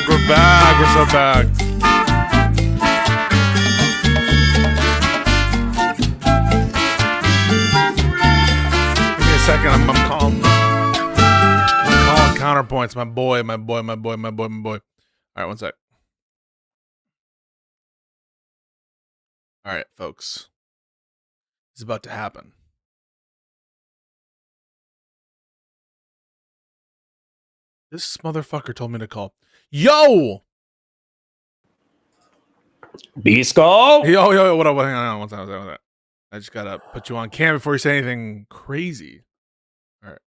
We're back. We're so back. Give me a second. I'm calling Counterpoints. My boy. All right, one sec. All right, folks. It's about to happen. This motherfucker told me to call. Yo! Pisco! Yo, what up? Hang on, one second. I just gotta put you on cam before you say anything crazy. All right.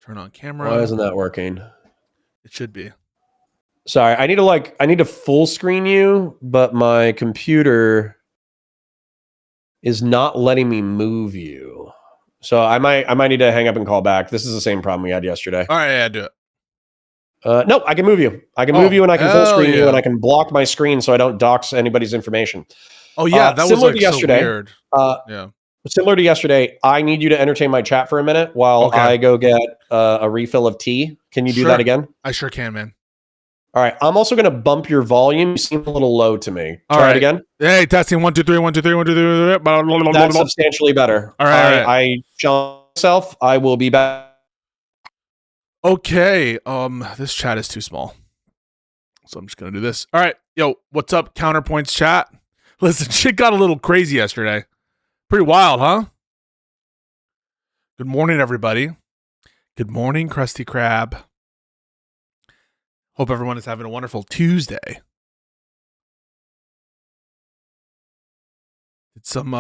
Turn on camera. Why isn't that working? It should be. Sorry, I need to full screen you, but my computer is not letting me move you. So I might need to hang up and call back. This is the same problem we had yesterday. All right, yeah, do it. No, I can move you. I can move you, and I can full screen you, and I can block my screen so I don't dox anybody's information. Oh yeah, that was like yesterday. So weird. Yeah. Similar to yesterday, I need you to entertain my chat for a minute while I go get a refill of tea. Can you do that again? I sure can, man. All right. I'm also going to bump your volume. You seem a little low to me. Try it again. Hey, testing 1 2 3 1 2 3 1 2 3. That's substantially better. All right. I shall myself. I will be back. Okay. This chat is too small, so I'm just gonna do this. All right. Yo, what's up, Counterpoints chat? Listen, shit got a little crazy yesterday. Pretty wild, huh? Good morning, everybody. Good morning, Krusty Krab. Hope everyone is having a wonderful Tuesday. It's some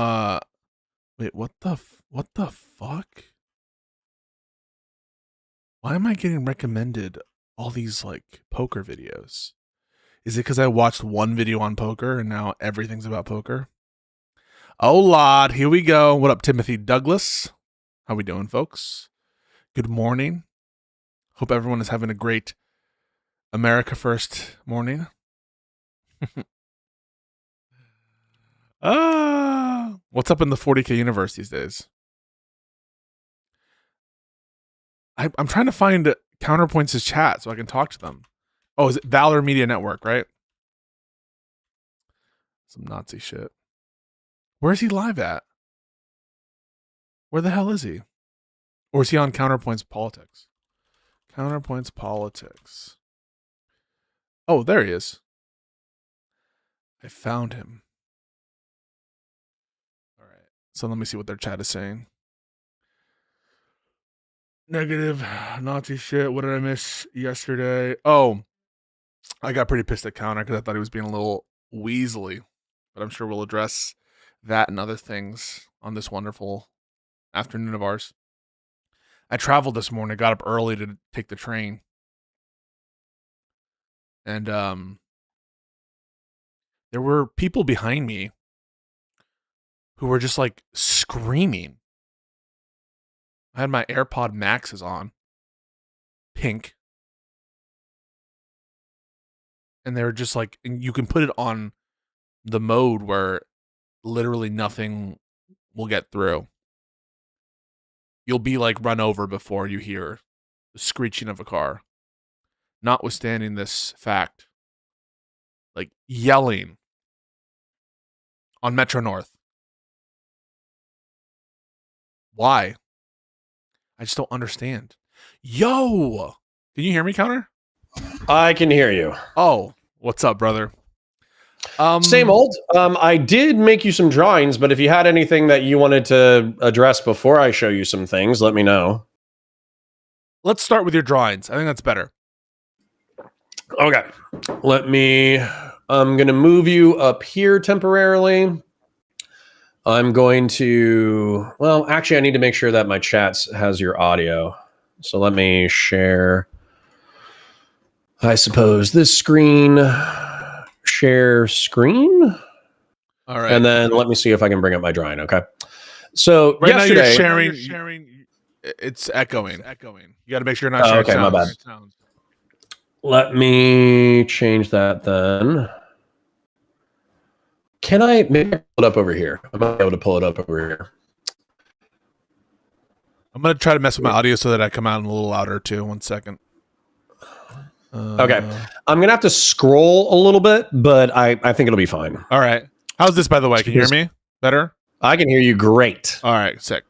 wait, what the fuck? Why am I getting recommended all these like poker videos? Is it because I watched one video on poker and now everything's about poker? Oh, Lord, here we go. What up, Timothy Douglas? How we doing, folks? Good morning. Hope everyone is having a great America First morning. What's up in the 40K universe these days? I'm trying to find Counterpoints' chat so I can talk to them. Oh, is it Valor Media Network, right? Some Nazi shit. Where is he live at? Where the hell is he? Or is he on Counterpoints Politics? Counterpoints Politics. Oh, there he is. I found him. All right. So let me see what their chat is saying. Negative Nazi shit. What did I miss yesterday? Oh, I got pretty pissed at Counter because I thought he was being a little weaselly. But I'm sure we'll address that and other things on this wonderful afternoon of ours. I traveled this morning. Got up early to take the train. And there were people behind me who were just like screaming. I had my AirPod Maxes on, pink. And they were just like, and you can put it on the mode where literally nothing will get through. You'll be like run over before you hear the screeching of a car. Notwithstanding this fact, like yelling on Metro North. Why? I just don't understand. Yo! Can you hear me, Counter? I can hear you. Oh, what's up, brother? Same old. I did make you some drawings, but if you had anything that you wanted to address before I show you some things, let me know. Let's start with your drawings. I think that's better. Okay. I'm going to move you up here temporarily. I'm going to, well, actually, I need to make sure that my chat has your audio. So let me share, I suppose, this screen, share screen. All right. And then let me see if I can bring up my drawing. Okay. So right yesterday, now you're sharing. It's echoing. You got to make sure you're not sharing okay, sounds. my bad. Let me change that then. Can I maybe pull it up over here? I might be able to pull it up over here. I'm going to try to mess with my audio so that I come out a little louder too. 1 second. Okay. I'm going to have to scroll a little bit, but I think it'll be fine. All right. How's this, by the way? Can you hear me better? I can hear you great. All right. Sick.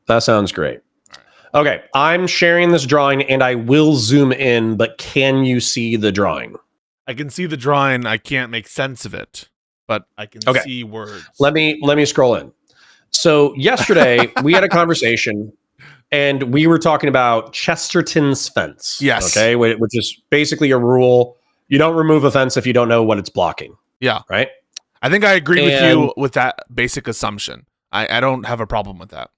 That sounds great. Okay. I'm sharing this drawing and I will zoom in, but can you see the drawing? I can see the drawing. I can't make sense of it, but I can see words. Let me scroll in. So yesterday we had a conversation and we were talking about Chesterton's fence. Yes. Okay. Which is basically a rule. You don't remove a fence if you don't know what it's blocking. Yeah. Right. I think I agree with you with that basic assumption. I don't have a problem with that.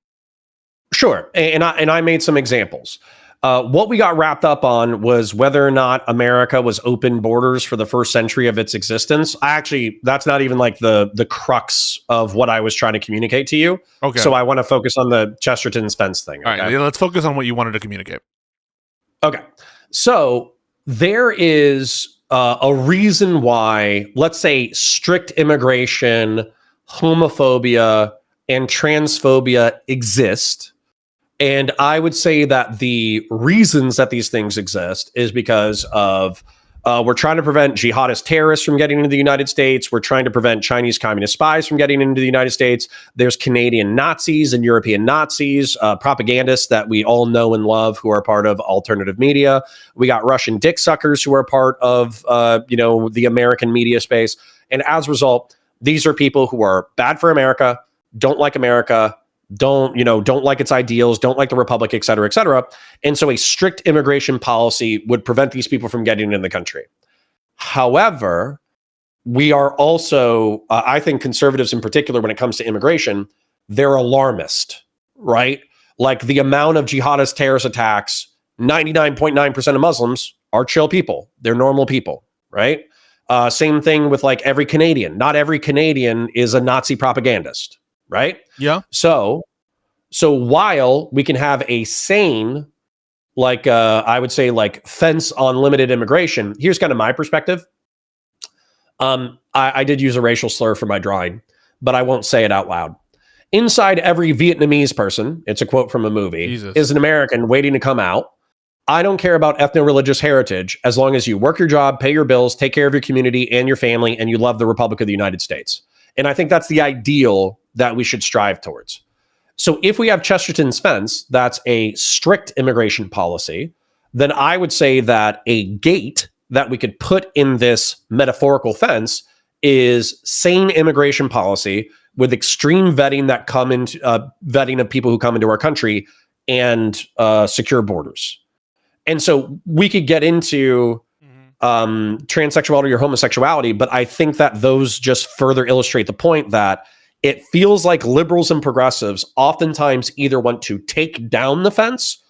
Sure. And I made some examples. What we got wrapped up on was whether or not America was open borders for the first century of its existence. That's not even like the crux of what I was trying to communicate to you. Okay. So I want to focus on the Chesterton's fence thing. All right. Let's focus on what you wanted to communicate. Okay. So there is a reason why, let's say, strict immigration, homophobia, and transphobia exist. And I would say that the reasons that these things exist is because of we're trying to prevent jihadist terrorists from getting into the United States. We're trying to prevent Chinese communist spies from getting into the United States. There's Canadian Nazis and European Nazis, propagandists that we all know and love who are part of alternative media. We got Russian dick suckers who are part of the American media space. And as a result, these are people who are bad for America, don't like America, don't like its ideals, don't like the republic, et cetera, et cetera. And so a strict immigration policy would prevent these people from getting in the country. However, we are also, I think conservatives in particular, when it comes to immigration, they're alarmist, right? Like the amount of jihadist terrorist attacks, 99.9% of Muslims are chill people. They're normal people, right? Same thing with like every Canadian. Not every Canadian is a Nazi propagandist, right? Yeah. So while we can have a sane, like I would say, like fence on limited immigration, here's kind of my perspective. I did use a racial slur for my drawing, but I won't say it out loud. Inside every Vietnamese person, it's a quote from a movie, Jesus. is an American waiting to come out. I don't care about ethno-religious heritage as long as you work your job, pay your bills, take care of your community and your family, and you love the Republic of the United States. And I think that's the ideal that we should strive towards. So if we have Chesterton's fence, that's a strict immigration policy, then I would say that a gate that we could put in this metaphorical fence is sane immigration policy with extreme vetting that come into vetting of people who come into our country and secure borders. And so we could get into transsexuality or homosexuality, but I think that those just further illustrate the point that it feels like liberals and progressives oftentimes either want to take down the fence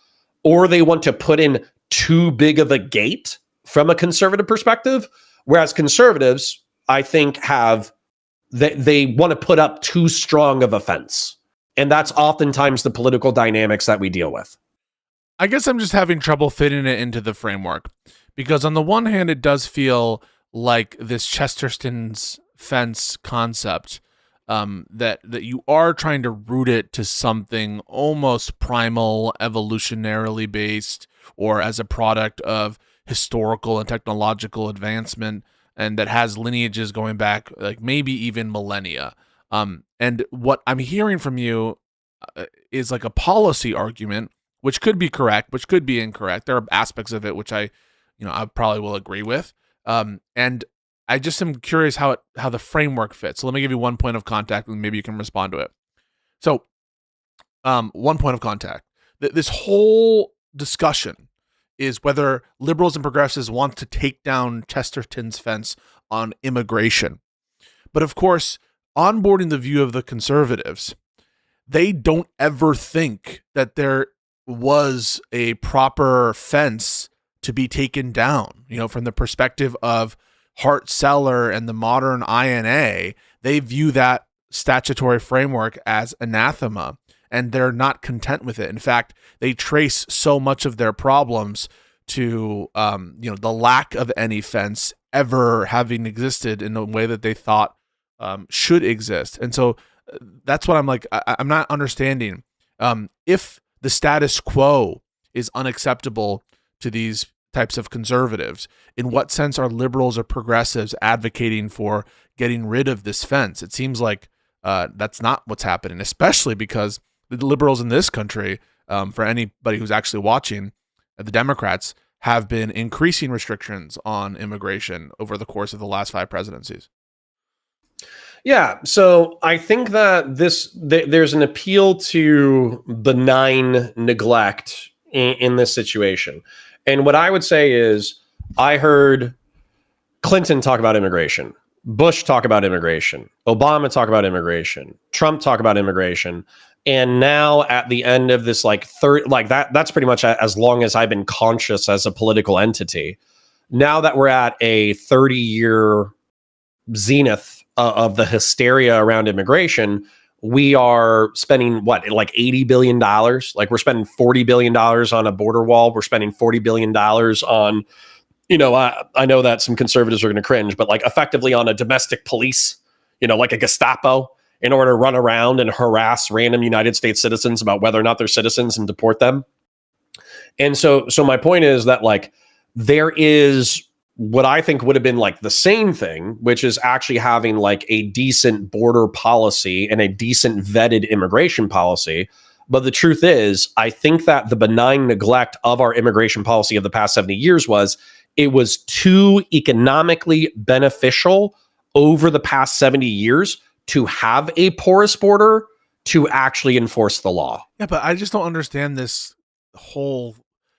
or they want to put in too big of a gate from a conservative perspective, whereas conservatives, I think, have they want to put up too strong of a fence. And that's oftentimes the political dynamics that we deal with. I guess I'm just having trouble fitting it into the framework because on the one hand, it does feel like this Chesterton's fence concept that you are trying to root it to something almost primal, evolutionarily based, or as a product of historical and technological advancement, and that has lineages going back like maybe even millennia. And what I'm hearing from you is like a policy argument, which could be correct, which could be incorrect. There are aspects of it which I probably will agree with. And I just am curious how the framework fits. So let me give you one point of contact, and maybe you can respond to it. So, one point of contact. This whole discussion is whether liberals and progressives want to take down Chesterton's fence on immigration. But of course, onboarding the view of the conservatives, they don't ever think that there was a proper fence to be taken down. From the perspective of Hart-Celler and the modern INA, they view that statutory framework as anathema, and they're not content with it. In fact, they trace so much of their problems to the lack of any fence ever having existed in a way that they thought should exist. And so that's what I'm like, I'm not understanding. If the status quo is unacceptable to these types of conservatives, in what sense are liberals or progressives advocating for getting rid of this fence? It seems like that's not what's happening, especially because the liberals in this country, for anybody who's actually watching, the Democrats have been increasing restrictions on immigration over the course of the last 5 presidencies. Yeah, so I think that there's an appeal to benign neglect in this situation. And what I would say is I heard Clinton talk about immigration, Bush talk about immigration, Obama talk about immigration, Trump talk about immigration. And now at the end of this, that's pretty much as long as I've been conscious as a political entity. Now that we're at a 30-year zenith of the hysteria around immigration, we are spending like $80 billion. Like we're spending $40 billion on a border wall. We're spending $40 billion on, I know that some conservatives are going to cringe, but like effectively on a domestic police, like a Gestapo, in order to run around and harass random United States citizens about whether or not they're citizens and deport them. And so my point is that like there is what I think would have been like the same thing, which is actually having like a decent border policy and a decent vetted immigration policy. But the truth is, I think that the benign neglect of our immigration policy of the past 70 years was it was too economically beneficial over the past 70 years to have a porous border to actually enforce the law. Yeah, but I just don't understand this whole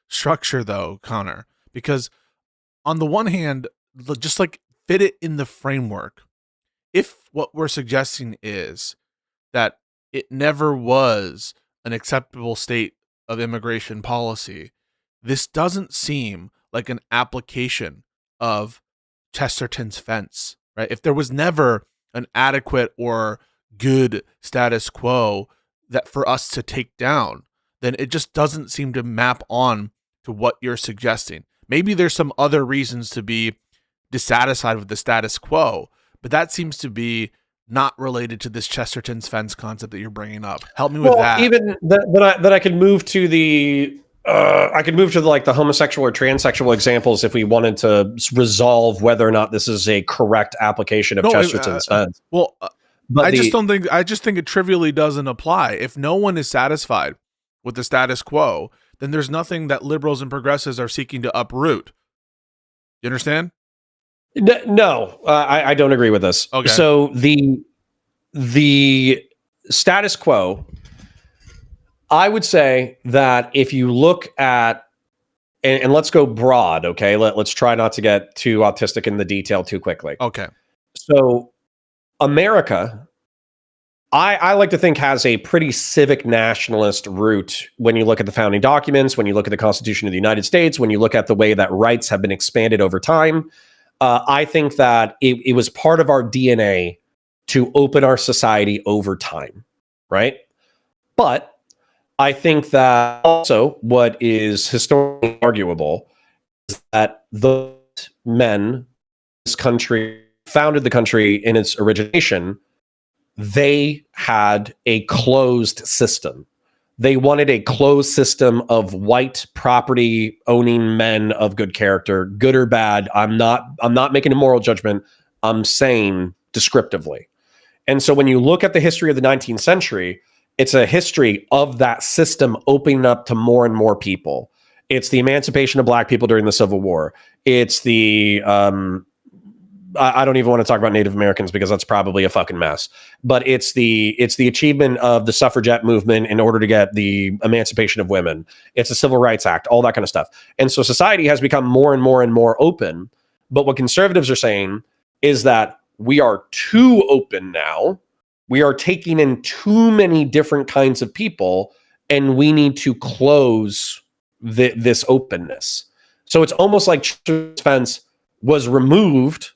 structure though, Connor, because on the one hand, just like fit it in the framework. If what we're suggesting is that it never was an acceptable state of immigration policy, this doesn't seem like an application of Chesterton's fence, right? If there was never an adequate or good status quo that for us to take down, then it just doesn't seem to map on to what you're suggesting. Maybe there's some other reasons to be dissatisfied with the status quo, but that seems to be not related to this Chesterton's fence concept that you're bringing up. Help me with that. Even that I could move to the like the homosexual or transsexual examples if we wanted to resolve whether or not this is a correct application of Chesterton's fence. Well, but I just think it trivially doesn't apply. If no one is satisfied with the status quo, then there's nothing that liberals and progressives are seeking to uproot. You understand? No, I don't agree with this. Okay. So the status quo, I would say that if you look at, and let's go broad, okay? Let's try not to get too autistic in the detail too quickly. Okay. So America, I like to think, has a pretty civic nationalist root when you look at the founding documents, when you look at the Constitution of the United States, when you look at the way that rights have been expanded over time. I think that it was part of our DNA to open our society over time, right? But I think that also what is historically arguable is that the men, this country, founded the country in its origination, they had a closed system. They wanted a closed system of white property owning men of good character, good or bad. I'm not making a moral judgment. I'm saying descriptively. And so when you look at the history of the 19th century, it's a history of that system opening up to more and more people. It's the emancipation of black people during the Civil War. It's the I don't even want to talk about Native Americans because that's probably a fucking mess. But it's the achievement of the suffragette movement in order to get the emancipation of women. It's the Civil Rights Act, all that kind of stuff. And so society has become more and more and more open. But what conservatives are saying is that we are too open now. We are taking in too many different kinds of people, and we need to close this openness. So it's almost like Chesterton's fence was removed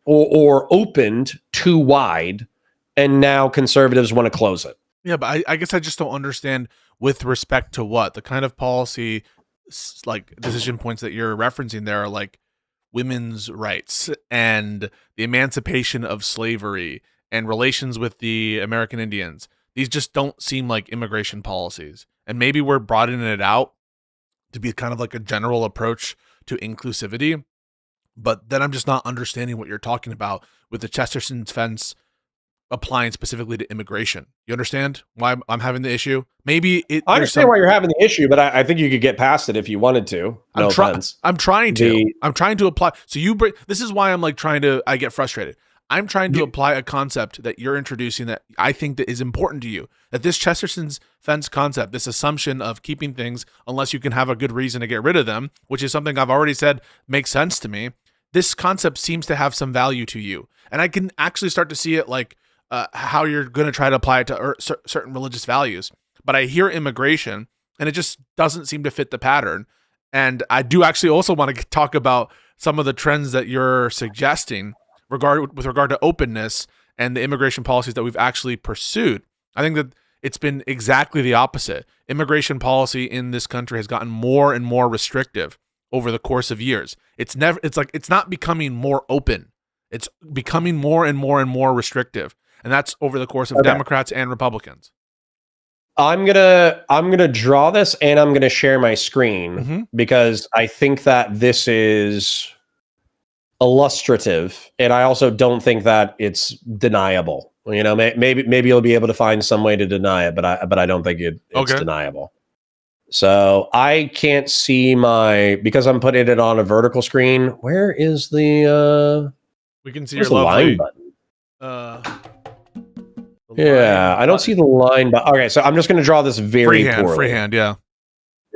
or opened too wide, and now conservatives want to close it. Yeah, but I guess I just don't understand with respect to what the kind of policy, like decision points that you're referencing there are like women's rights and the emancipation of slavery and relations with the American Indians. These just don't seem like immigration policies. And maybe we're broadening it out to be kind of like a general approach to inclusivity. But then I'm just not understanding what you're talking about with the Chesterton's fence applying specifically to immigration. You understand why I'm having the issue? Maybe I understand why you're having the issue, but I think you could get past it if you wanted to. No offense. I'm trying to apply. So this is why I'm like I get frustrated. I'm trying to apply a concept that you're introducing that I think that is important to you. That this Chesterton's fence concept, this assumption of keeping things unless you can have a good reason to get rid of them, which is something I've already said makes sense to me. This concept seems to have some value to you. And I can actually start to see it like how you're going to try to apply it to certain religious values. But I hear immigration and it just doesn't seem to fit the pattern. And I do actually also want to talk about some of the trends that you're suggesting with regard to openness and the immigration policies that we've actually pursued. I think that it's been exactly the opposite. Immigration policy in this country has gotten more and more restrictive over the course of years. It's not becoming more open. It's becoming more and more and more restrictive. And that's over the course of Democrats and Republicans. I'm gonna draw this and I'm gonna share my screen because I think that this is illustrative, and I also don't think that it's deniable. You know, maybe you'll be able to find some way to deny it, but I don't think it's deniable. So I can't see because I'm putting it on a vertical screen. Where is the we can see your lovely line button. I don't see the line button. Okay, so I'm just going to draw this very poorly. Freehand, yeah.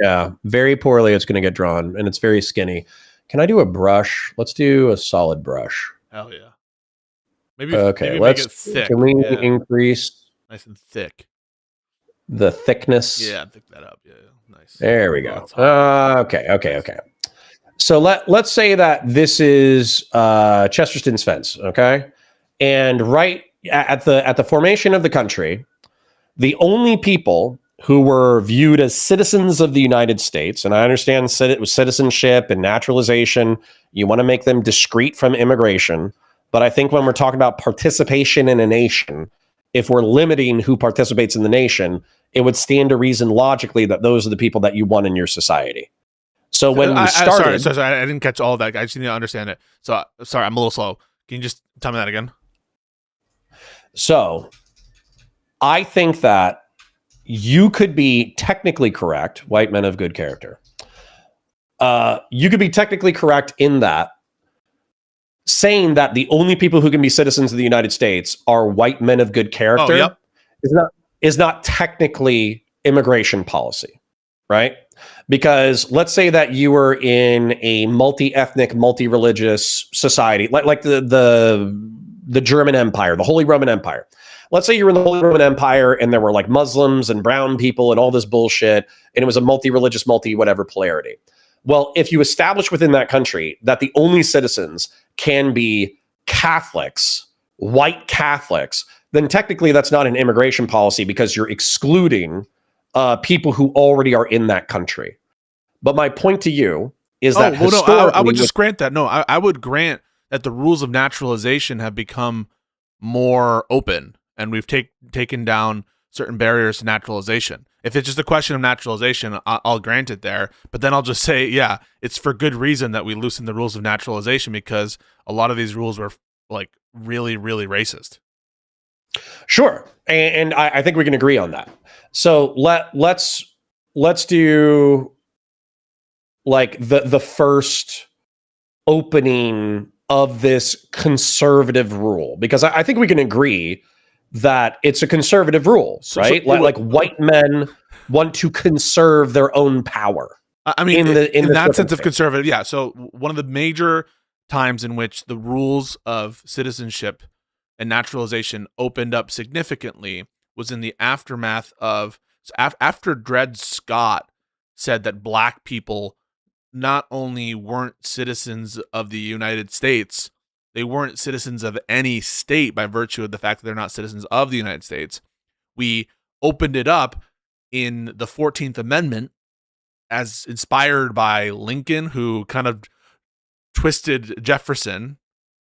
Yeah, very poorly it's going to get drawn, and it's very skinny. Can I do a brush? Let's do a solid brush. Hell yeah. Maybe make it thick. Can we increase nice and thick the thickness? Yeah, thick that up. Yeah, nice. There we go. Okay. So let's say that this is Chesterton's fence, okay? And right at the formation of the country, the only people who were viewed as citizens of the United States, and I understand it was citizenship and naturalization, you want to make them discrete from immigration, but I think when we're talking about participation in a nation, if we're limiting who participates in the nation, it would stand to reason logically that those are the people that you want in your society. So when we started, sorry, I didn't catch all of that. I just need to understand it. So sorry, I'm a little slow. Can you just tell me that again? So I think that you could be technically correct, white men of good character. You could be technically correct in that saying that the only people who can be citizens of the United States are white men of good character. Oh, yep. is not technically immigration policy, right? Because let's say that you were in a multi-ethnic, multi-religious society, like the German Empire, the Holy Roman Empire. Let's say you're in the Holy Roman Empire and there were like Muslims and brown people and all this bullshit, and it was a multi-religious, multi-whatever polarity. Well, if you establish within that country that the only citizens can be Catholics, white Catholics, then technically that's not an immigration policy because you're excluding people who already are in that country. But my point to you is that I would just grant that. No, I would grant that the rules of naturalization have become more open, and we've taken down certain barriers to naturalization. If it's just a question of naturalization, I'll grant it there. But then I'll just say, yeah, it's for good reason that we loosened the rules of naturalization, because a lot of these rules were like really, really racist. Sure, and I think we can agree on that. So let's do like the first opening of this conservative rule, because I think we can agree that it's a conservative rule, right? Like white men want to conserve their own power. I mean, in that sense of conservative, yeah. So one of the major times in which the rules of citizenship and naturalization opened up significantly was in the aftermath of after Dred Scott said that black people not only weren't citizens of the United States, they weren't citizens of any state by virtue of the fact that they're not citizens of the United States. We opened it up in the 14th Amendment as inspired by Lincoln, who kind of twisted Jefferson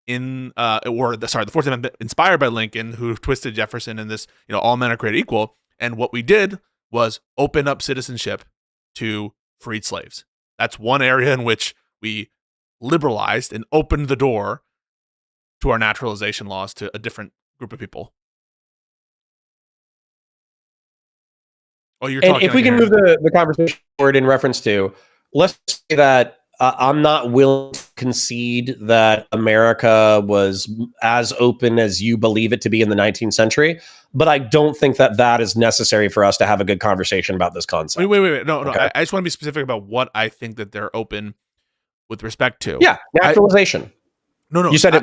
the 14th Amendment inspired by Lincoln, who twisted Jefferson in this, all men are created equal. And what we did was open up citizenship to freed slaves. That's one area in which we liberalized and opened the door to our naturalization laws to a different group of people. Oh, you're talking. And if we can move the conversation forward in reference to, let's say that I'm not willing to concede that America was as open as you believe it to be in the 19th century, but I don't think that that is necessary for us to have a good conversation about this concept. Wait. No. I just want to be specific about what I think that they're open with respect to. Yeah, naturalization. No. You said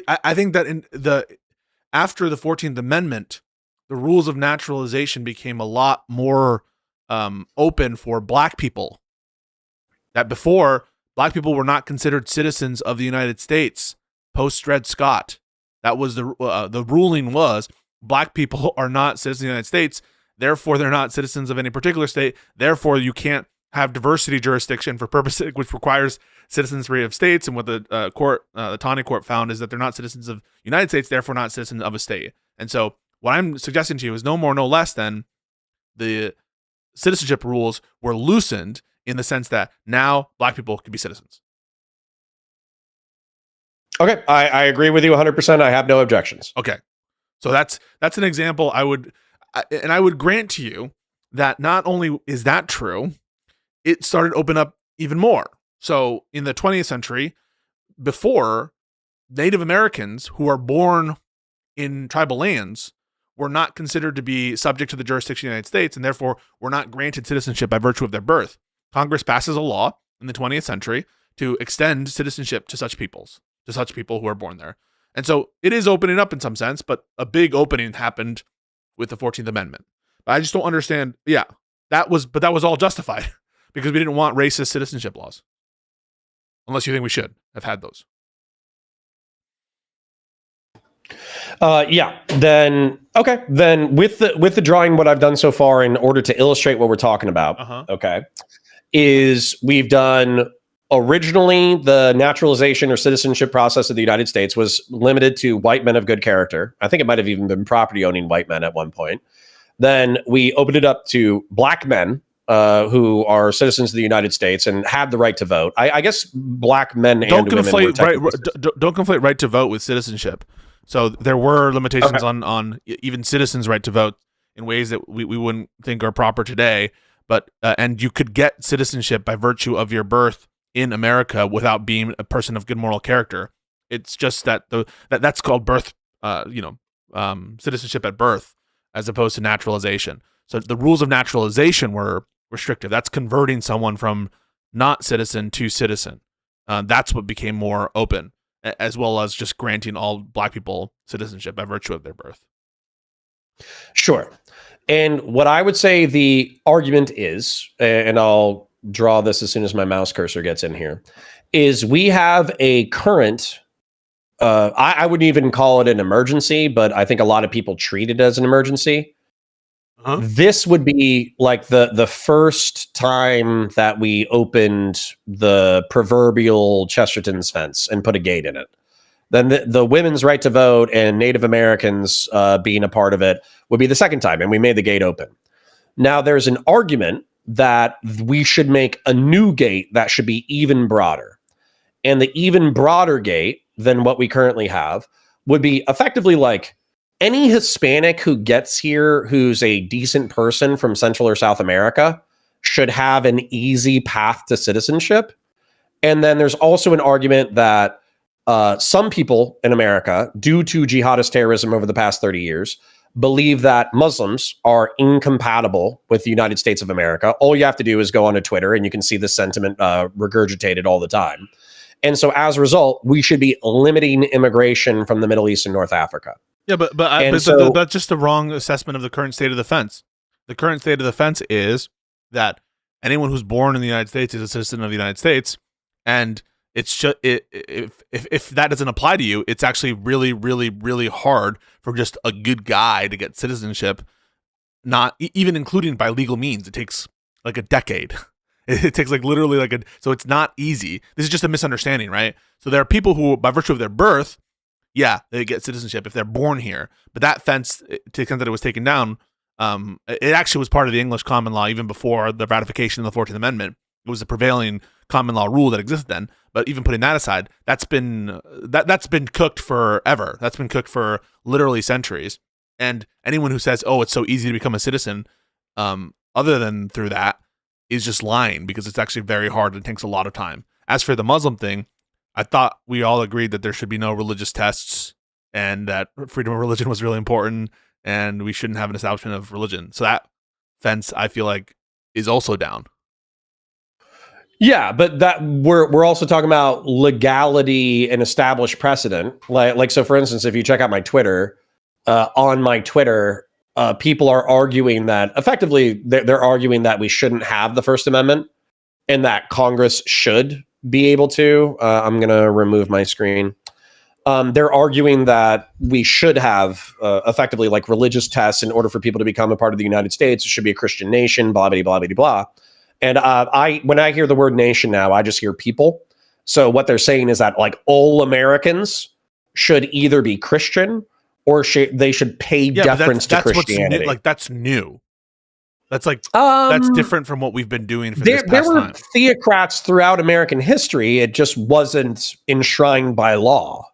I think that after the 14th Amendment, the rules of naturalization became a lot more open for black people. That before, black people were not considered citizens of the United States post Dred Scott. That was the ruling was black people are not citizens of the United States. Therefore, they're not citizens of any particular state. Therefore, you can't have diversity jurisdiction for purposes which requires citizenry of states. And what the Taney court found is that they're not citizens of the United States, therefore not citizens of a state. And so what I'm suggesting to you is no more, no less than the citizenship rules were loosened in the sense that now black people can be citizens. Okay, I agree with you 100%. I have no objections. Okay, so that's an example. I would grant to you that not only is that true, it started to open up even more. So in the 20th century, before, Native Americans who are born in tribal lands were not considered to be subject to the jurisdiction of the United States, and therefore were not granted citizenship by virtue of their birth. Congress passes a law in the 20th century to extend citizenship to such people who are born there. And so it is opening up in some sense, but a big opening happened with the 14th Amendment. But I just don't understand. Yeah, that was all justified because we didn't want racist citizenship laws. unless you think we should have had those. Yeah. Then okay. Then with the drawing, what I've done so far in order to illustrate what we're talking about, okay, is we've done originally the naturalization or citizenship process of the United States was limited to white men of good character. I think it might have even been property owning white men at one point. Then we opened it up to black men who are citizens of the United States and had the right to vote. I guess black men don't and women were don't conflate right to vote with citizenship. So there were limitations on even citizens' right to vote in ways that we wouldn't think are proper today. But and you could get citizenship by virtue of your birth in America without being a person of good moral character. It's just that that's called birth, citizenship at birth, as opposed to naturalization. So the rules of naturalization were restrictive. That's converting someone from not citizen to citizen. That's what became more open, as well as just granting all black people citizenship by virtue of their birth. Sure. And what I would say the argument is, and I'll draw this as soon as my mouse cursor gets in here, is we have a current, I wouldn't even call it an emergency, but I think a lot of people treat it as an emergency. This would be like the first time that we opened the proverbial Chesterton's fence and put a gate in it. Then the women's right to vote and Native Americans being a part of it would be the second time, and we made the gate open. Now, there's an argument that we should make a new gate that should be even broader. And the even broader gate than what we currently have would be effectively like any Hispanic who gets here who's a decent person from Central or South America should have an easy path to citizenship. And then there's also an argument that some people in America, due to jihadist terrorism over the past 30 years, believe that Muslims are incompatible with the United States of America. All you have to do is go onto Twitter and you can see this sentiment regurgitated all the time. And so as a result, we should be limiting immigration from the Middle East and North Africa. Yeah, but that's just the wrong assessment of the current state of the fence. The current state of the fence is that anyone who's born in the United States is a citizen of the United States, and it's just if that doesn't apply to you, it's actually really, really, really hard for just a good guy to get citizenship. Not even including by legal means, it takes like a decade. It takes like literally so it's not easy. This is just a misunderstanding, right? So there are people who, by virtue of their birth, yeah, they get citizenship if they're born here. But that fence, to the extent that it was taken down, it actually was part of the English common law even before the ratification of the 14th Amendment. It was a prevailing common law rule that existed then. But even putting that aside, that's been cooked forever. That's been cooked for literally centuries. And anyone who says, "Oh, it's so easy to become a citizen," other than through that, is just lying, because it's actually very hard and takes a lot of time. As for the Muslim thing, I thought we all agreed that there should be no religious tests and that freedom of religion was really important and we shouldn't have an establishment of religion. So that fence, I feel like, is also down. Yeah, but that we're also talking about legality and established precedent. Like so, for instance, if you check out my Twitter, on my Twitter, people are arguing that effectively they're arguing that we shouldn't have the First Amendment and that Congress should be able to. I'm going to remove my screen. They're arguing that we should have effectively like religious tests in order for people to become a part of the United States. It should be a Christian nation, blah, blah, blah, blah, blah. And when I hear the word nation now, I just hear people. So what they're saying is that like all Americans should either be Christian or they should pay deference to Christianity. That's new. That's that's different from what we've been doing for this past time. There were theocrats throughout American history. It just wasn't enshrined by law.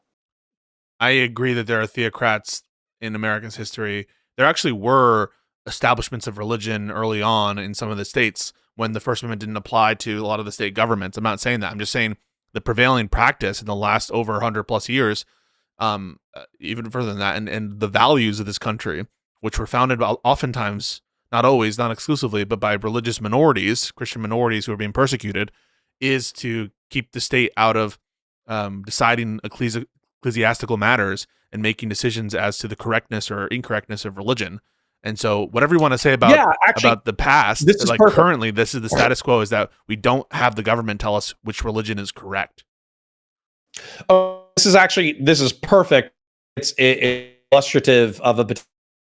I agree that there are theocrats in America's history. There actually were establishments of religion early on in some of the states when the First Amendment didn't apply to a lot of the state governments. I'm not saying that. I'm just saying the prevailing practice in the last over 100 plus years, even further than that, and the values of this country, which were founded oftentimes, not always, not exclusively, but by religious minorities, Christian minorities who are being persecuted, is to keep the state out of deciding ecclesiastical matters and making decisions as to the correctness or incorrectness of religion. And so whatever you want to say about about the past, like currently this is the status quo, is that we don't have the government tell us which religion is correct. Oh, this is perfect. It's illustrative of a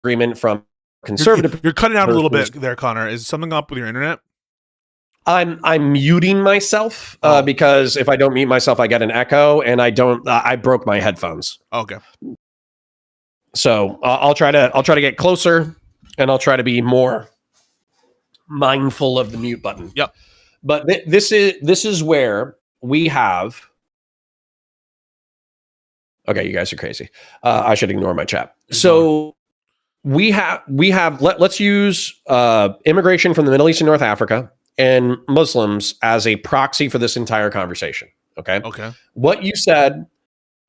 agreement from conservative. You're cutting out a little bit there, Connor. Is something up with your internet? I'm muting myself because if I don't mute myself, I get an echo, and I broke my headphones. Okay. So I'll try to get closer, and I'll try to be more mindful of the mute button. Yep. But this is where we have. Okay, you guys are crazy. I should ignore my chat. So we have. Let's use immigration from the Middle East and North Africa and Muslims as a proxy for this entire conversation. Okay. Okay. What you said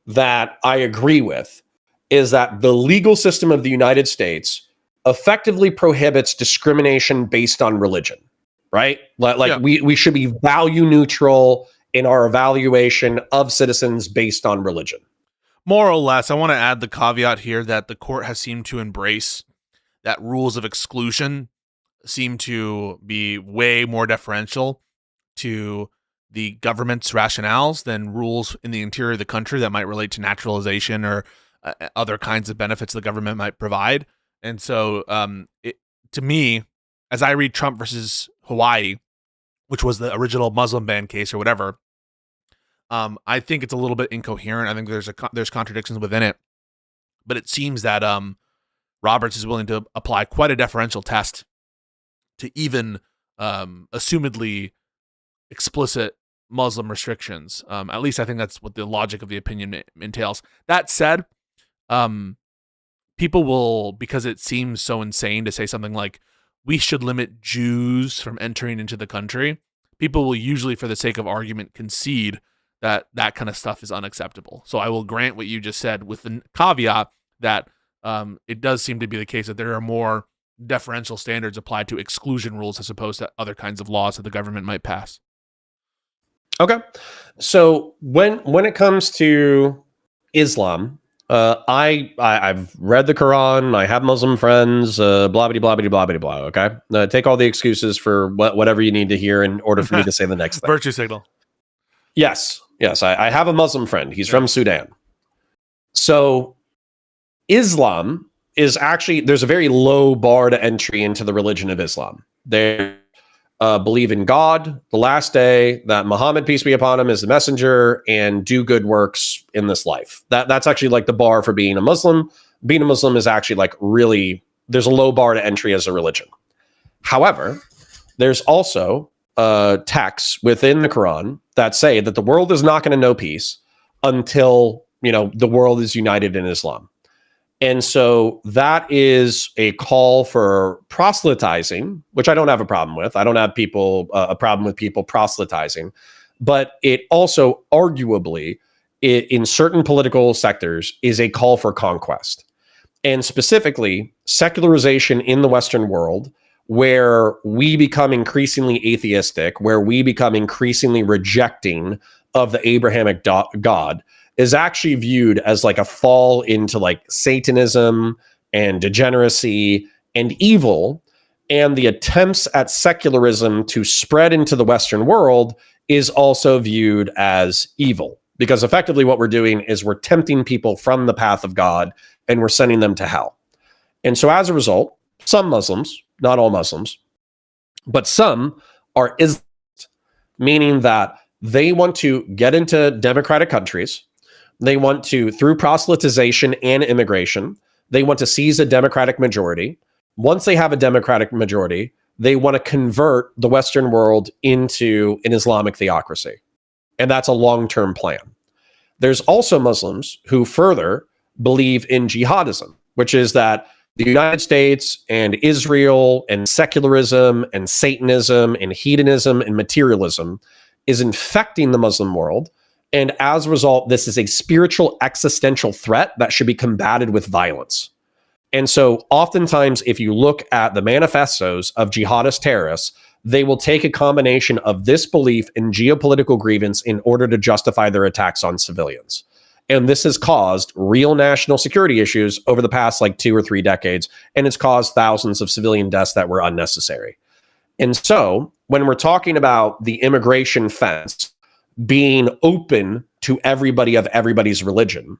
that I agree with is that the legal system of the United States effectively prohibits discrimination based on religion, right? We should be value neutral in our evaluation of citizens based on religion. More or less. I want to add the caveat here that the court has seemed to embrace that rules of exclusion seem to be way more deferential to the government's rationales than rules in the interior of the country that might relate to naturalization or other kinds of benefits the government might provide. And so to me, as I read Trump versus Hawaii, which was the original Muslim ban case or whatever, I think it's a little bit incoherent. I think there's contradictions within it, but it seems that Roberts is willing to apply quite a deferential test to even assumedly explicit Muslim restrictions. At least I think that's what the logic of the opinion entails. That said, people will, because it seems so insane to say something like, we should limit Jews from entering into the country, people will usually, for the sake of argument, concede that that kind of stuff is unacceptable. So I will grant what you just said with the caveat that it does seem to be the case that there are more deferential standards applied to exclusion rules as opposed to other kinds of laws that the government might pass. Okay. So when it comes to Islam, I've read the Quran. I have Muslim friends. Blah blah blah blah blah blah blah. Okay, take all the excuses for whatever you need to hear in order for me to say the next thing. Virtue signal. Yes. I have a Muslim friend. He's from Sudan. So Islam is actually, there's a very low bar to entry into the religion of Islam. They believe in God, the last day, that Muhammad, peace be upon him, is the messenger, and do good works in this life. That's actually like the bar for being a Muslim. Being a Muslim is actually like really, there's a low bar to entry as a religion. However, there's also texts within the Quran that say that the world is not going to know peace until, the world is united in Islam. And so that is a call for proselytizing, which I don't have a problem with. I don't have a problem with people proselytizing, but it also arguably in certain political sectors is a call for conquest, and specifically secularization in the Western world, where we become increasingly atheistic, where we become increasingly rejecting of the Abrahamic God, is actually viewed as like a fall into like Satanism and degeneracy and evil. And the attempts at secularism to spread into the Western world is also viewed as evil, because effectively what we're doing is we're tempting people from the path of God and we're sending them to hell. And so as a result, some Muslims, not all Muslims, but some are Islamist, meaning that they want to get into democratic countries. They want to, through proselytization and immigration, they want to seize a democratic majority. Once they have a democratic majority, they want to convert the Western world into an Islamic theocracy. And that's a long-term plan. There's also Muslims who further believe in jihadism, which is that the United States and Israel and secularism and Satanism and hedonism and materialism is infecting the Muslim world. And as a result, this is a spiritual existential threat that should be combated with violence. And so oftentimes, if you look at the manifestos of jihadist terrorists, they will take a combination of this belief and geopolitical grievance in order to justify their attacks on civilians. And this has caused real national security issues over the past like 2 or 3 decades. And it's caused thousands of civilian deaths that were unnecessary. And so when we're talking about the immigration fence being open to everybody of everybody's religion,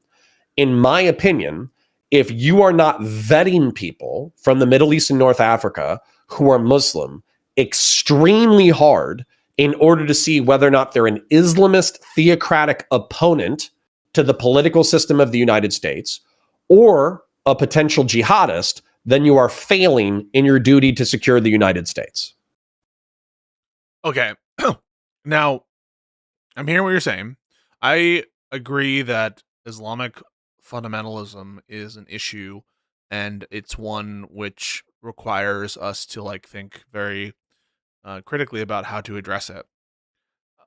in my opinion, if you are not vetting people from the Middle East and North Africa who are Muslim extremely hard in order to see whether or not they're an Islamist theocratic opponent to the political system of the United States or a potential jihadist, then you are failing in your duty to secure the United States. Okay. Now, I'm hearing what you're saying. I agree that Islamic fundamentalism is an issue, and it's one which requires us to like think very critically about how to address it.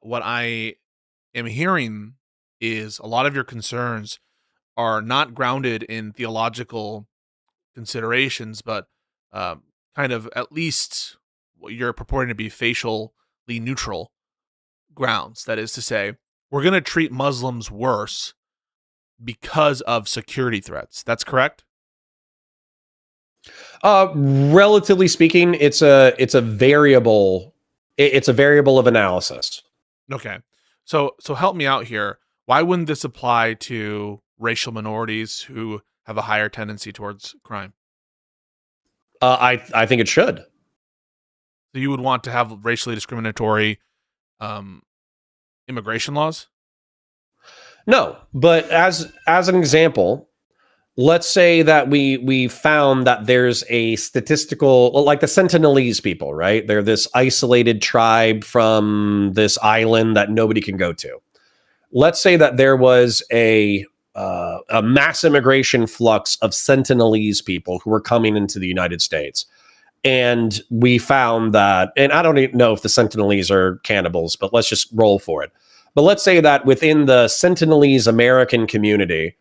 What I am hearing is a lot of your concerns are not grounded in theological considerations, but kind of at least what you're purporting to be facially neutral grounds. That is to say, we're going to treat Muslims worse because of security threats. That's correct? Relatively speaking, it's a variable. It's a variable of analysis. Okay. So help me out here. Why wouldn't this apply to racial minorities who have a higher tendency towards crime? I think it should. So you would want to have racially discriminatory immigration laws? No, but as an example, let's say that we found that there's a statistical, like the Sentinelese people, right? They're this isolated tribe from this island that nobody can go to. Let's say that there was a mass immigration flux of Sentinelese people who were coming into the United States. And we found that, and I don't even know if the Sentinelese are cannibals, but let's just roll for it. But let's say that within the Sentinelese American community,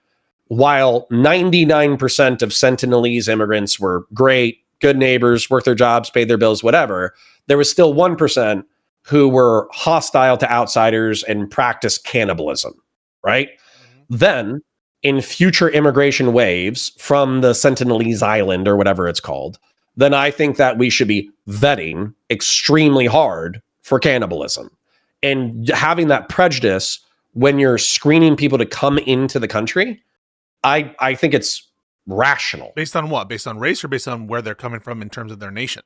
while 99% of Sentinelese immigrants were great, good neighbors, worked their jobs, paid their bills, whatever, there was still 1% who were hostile to outsiders and practiced cannibalism, right? Mm-hmm. Then, in future immigration waves from the Sentinelese Island or whatever it's called, then I think that we should be vetting extremely hard for cannibalism. And having that prejudice when you're screening people to come into the country, I think it's rational. Based on what? Based on race or based on where they're coming from in terms of their nation?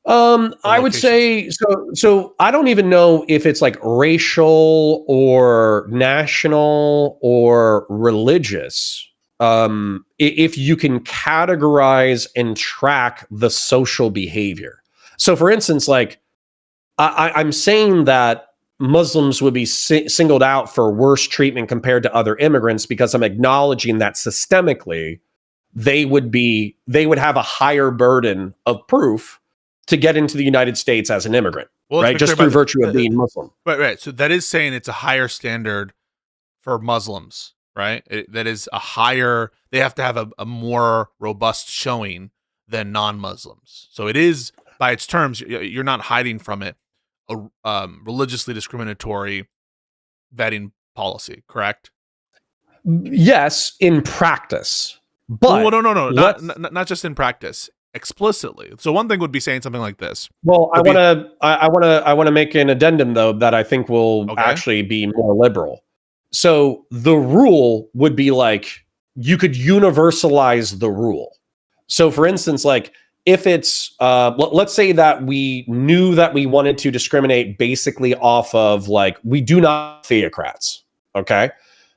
I would say so I don't even know if it's like racial or national or religious. If you can categorize and track the social behavior. So for instance, like I'm saying that Muslims would be singled out for worse treatment compared to other immigrants because I'm acknowledging that systemically they would have a higher burden of proof to get into the United States as an immigrant, right? Just through virtue of being Muslim. Right. So that is saying it's a higher standard for Muslims, right? That is a higher, they have to have a more robust showing than non-Muslims. So it is, by its terms, you're not hiding from it, a religiously discriminatory vetting policy, correct? Yes, in practice. But well, no, not just in practice, explicitly. So one thing would be saying something like this. Well, I want to make an addendum though that I think will actually be more liberal. So the rule would be like you could universalize the rule. So for instance, like if it's let's say that we knew that we wanted to discriminate basically off of like we do not theocrats. Okay.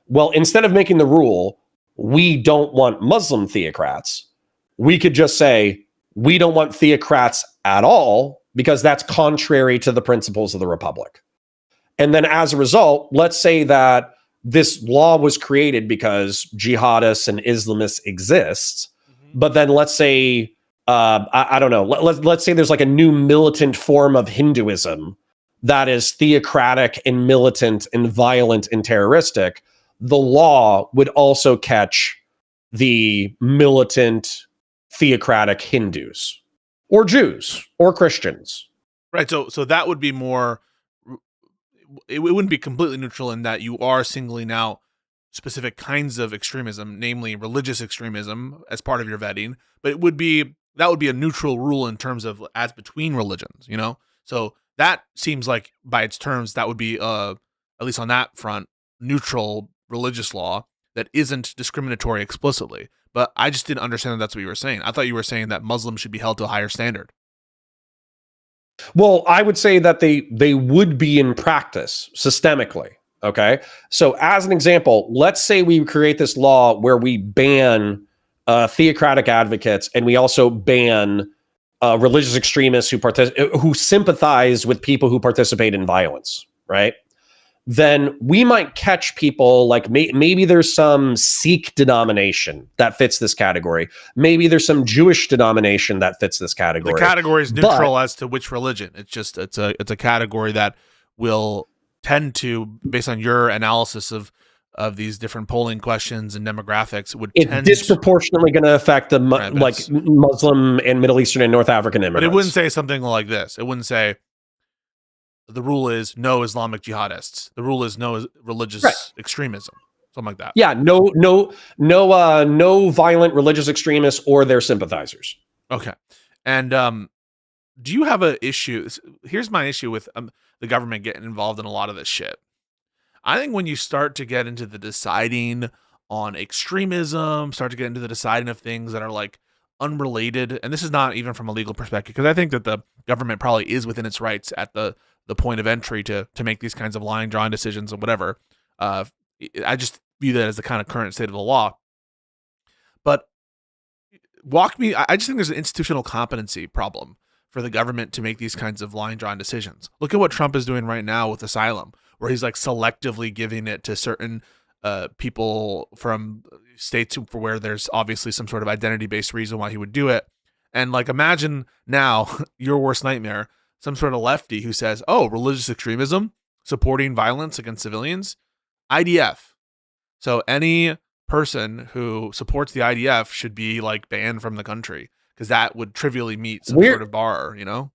Well, instead of making the rule, we don't want Muslim theocrats, we could just say we don't want theocrats at all because that's contrary to the principles of the Republic. And then as a result, let's say that this law was created because jihadists and Islamists exist. Mm-hmm. But then let's say, I don't know, let's say there's like a new militant form of Hinduism that is theocratic and militant and violent and terroristic. The law would also catch the militant theocratic Hindus or Jews or Christians. Right. So that would be more, it wouldn't be completely neutral in that you are singling out specific kinds of extremism, namely religious extremism, as part of your vetting. But that would be a neutral rule in terms of as between religions, you know. So that seems like by its terms that would be at least on that front neutral religious law that isn't discriminatory explicitly. But I just didn't understand that that's what you were saying. I thought you were saying that Muslims should be held to a higher standard. Well, I would say that they would be in practice systemically. Okay. So as an example, let's say we create this law where we ban theocratic advocates, and we also ban religious extremists who sympathize with people who participate in violence, right? Then we might catch people like maybe there's some Sikh denomination that fits this category. Maybe there's some Jewish denomination that fits this category. The category is neutral as to which religion. It's just it's a category that will tend to, based on your analysis of these different polling questions and demographics, it's disproportionately going to affect the Muslim and Middle Eastern and North African immigrants. But it wouldn't say something like this. It wouldn't say the rule is no Islamic jihadists. The rule is no religious extremism. Something like that. Yeah, no violent religious extremists or their sympathizers. Okay. And do you have an issue? Here's my issue with the government getting involved in a lot of this shit. I think when you start to get into the deciding on extremism, start to get into the deciding of things that are like unrelated, and this is not even from a legal perspective, because I think that the government probably is within its rights at the point of entry to make these kinds of line drawing decisions and whatever. I just view that as the kind of current state of the law. But I just think there's an institutional competency problem for the government to make these kinds of line drawing decisions. Look at what Trump is doing right now with asylum, where he's like selectively giving it to certain people from states for where there's obviously some sort of identity-based reason why he would do it. And like, imagine now your worst nightmare, some sort of lefty who says, oh, religious extremism, supporting violence against civilians, IDF. So any person who supports the IDF should be like banned from the country, because that would trivially meet some sort of bar, you know?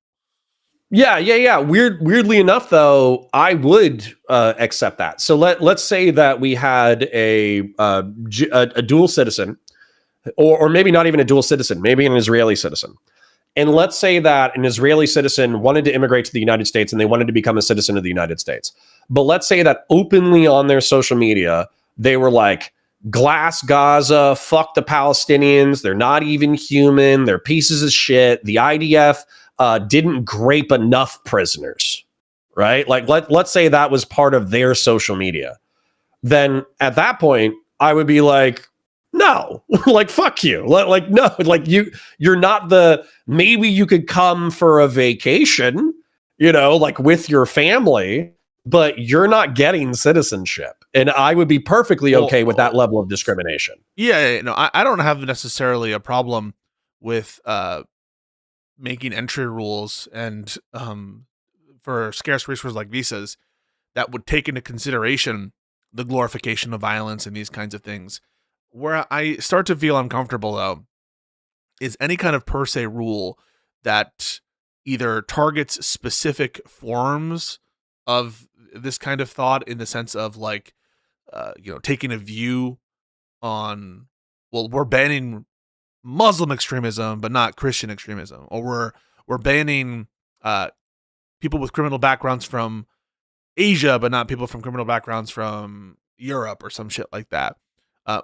Yeah. Weirdly enough, though, I would accept that. So let's say that we had a dual citizen, or maybe not even a dual citizen, maybe an Israeli citizen. And let's say that an Israeli citizen wanted to immigrate to the United States and they wanted to become a citizen of the United States. But let's say that openly on their social media, they were like, glass Gaza, fuck the Palestinians, they're not even human, they're pieces of shit. The IDF didn't grape enough prisoners, right? Like, let's say that was part of their social media. Then at that point, I would be like, no, like, fuck you. Like, no, like you're not maybe you could come for a vacation, you know, like with your family, but you're not getting citizenship. And I would be perfectly okay with that level of discrimination. Yeah, no, I don't have necessarily a problem with making entry rules and for scarce resources like visas that would take into consideration the glorification of violence and these kinds of things. Where I start to feel uncomfortable, though, is any kind of per se rule that either targets specific forms of this kind of thought, in the sense of like, taking a view on, well, we're banning Muslim extremism, but not Christian extremism, or we're banning people with criminal backgrounds from Asia, but not people from criminal backgrounds from Europe or some shit like that.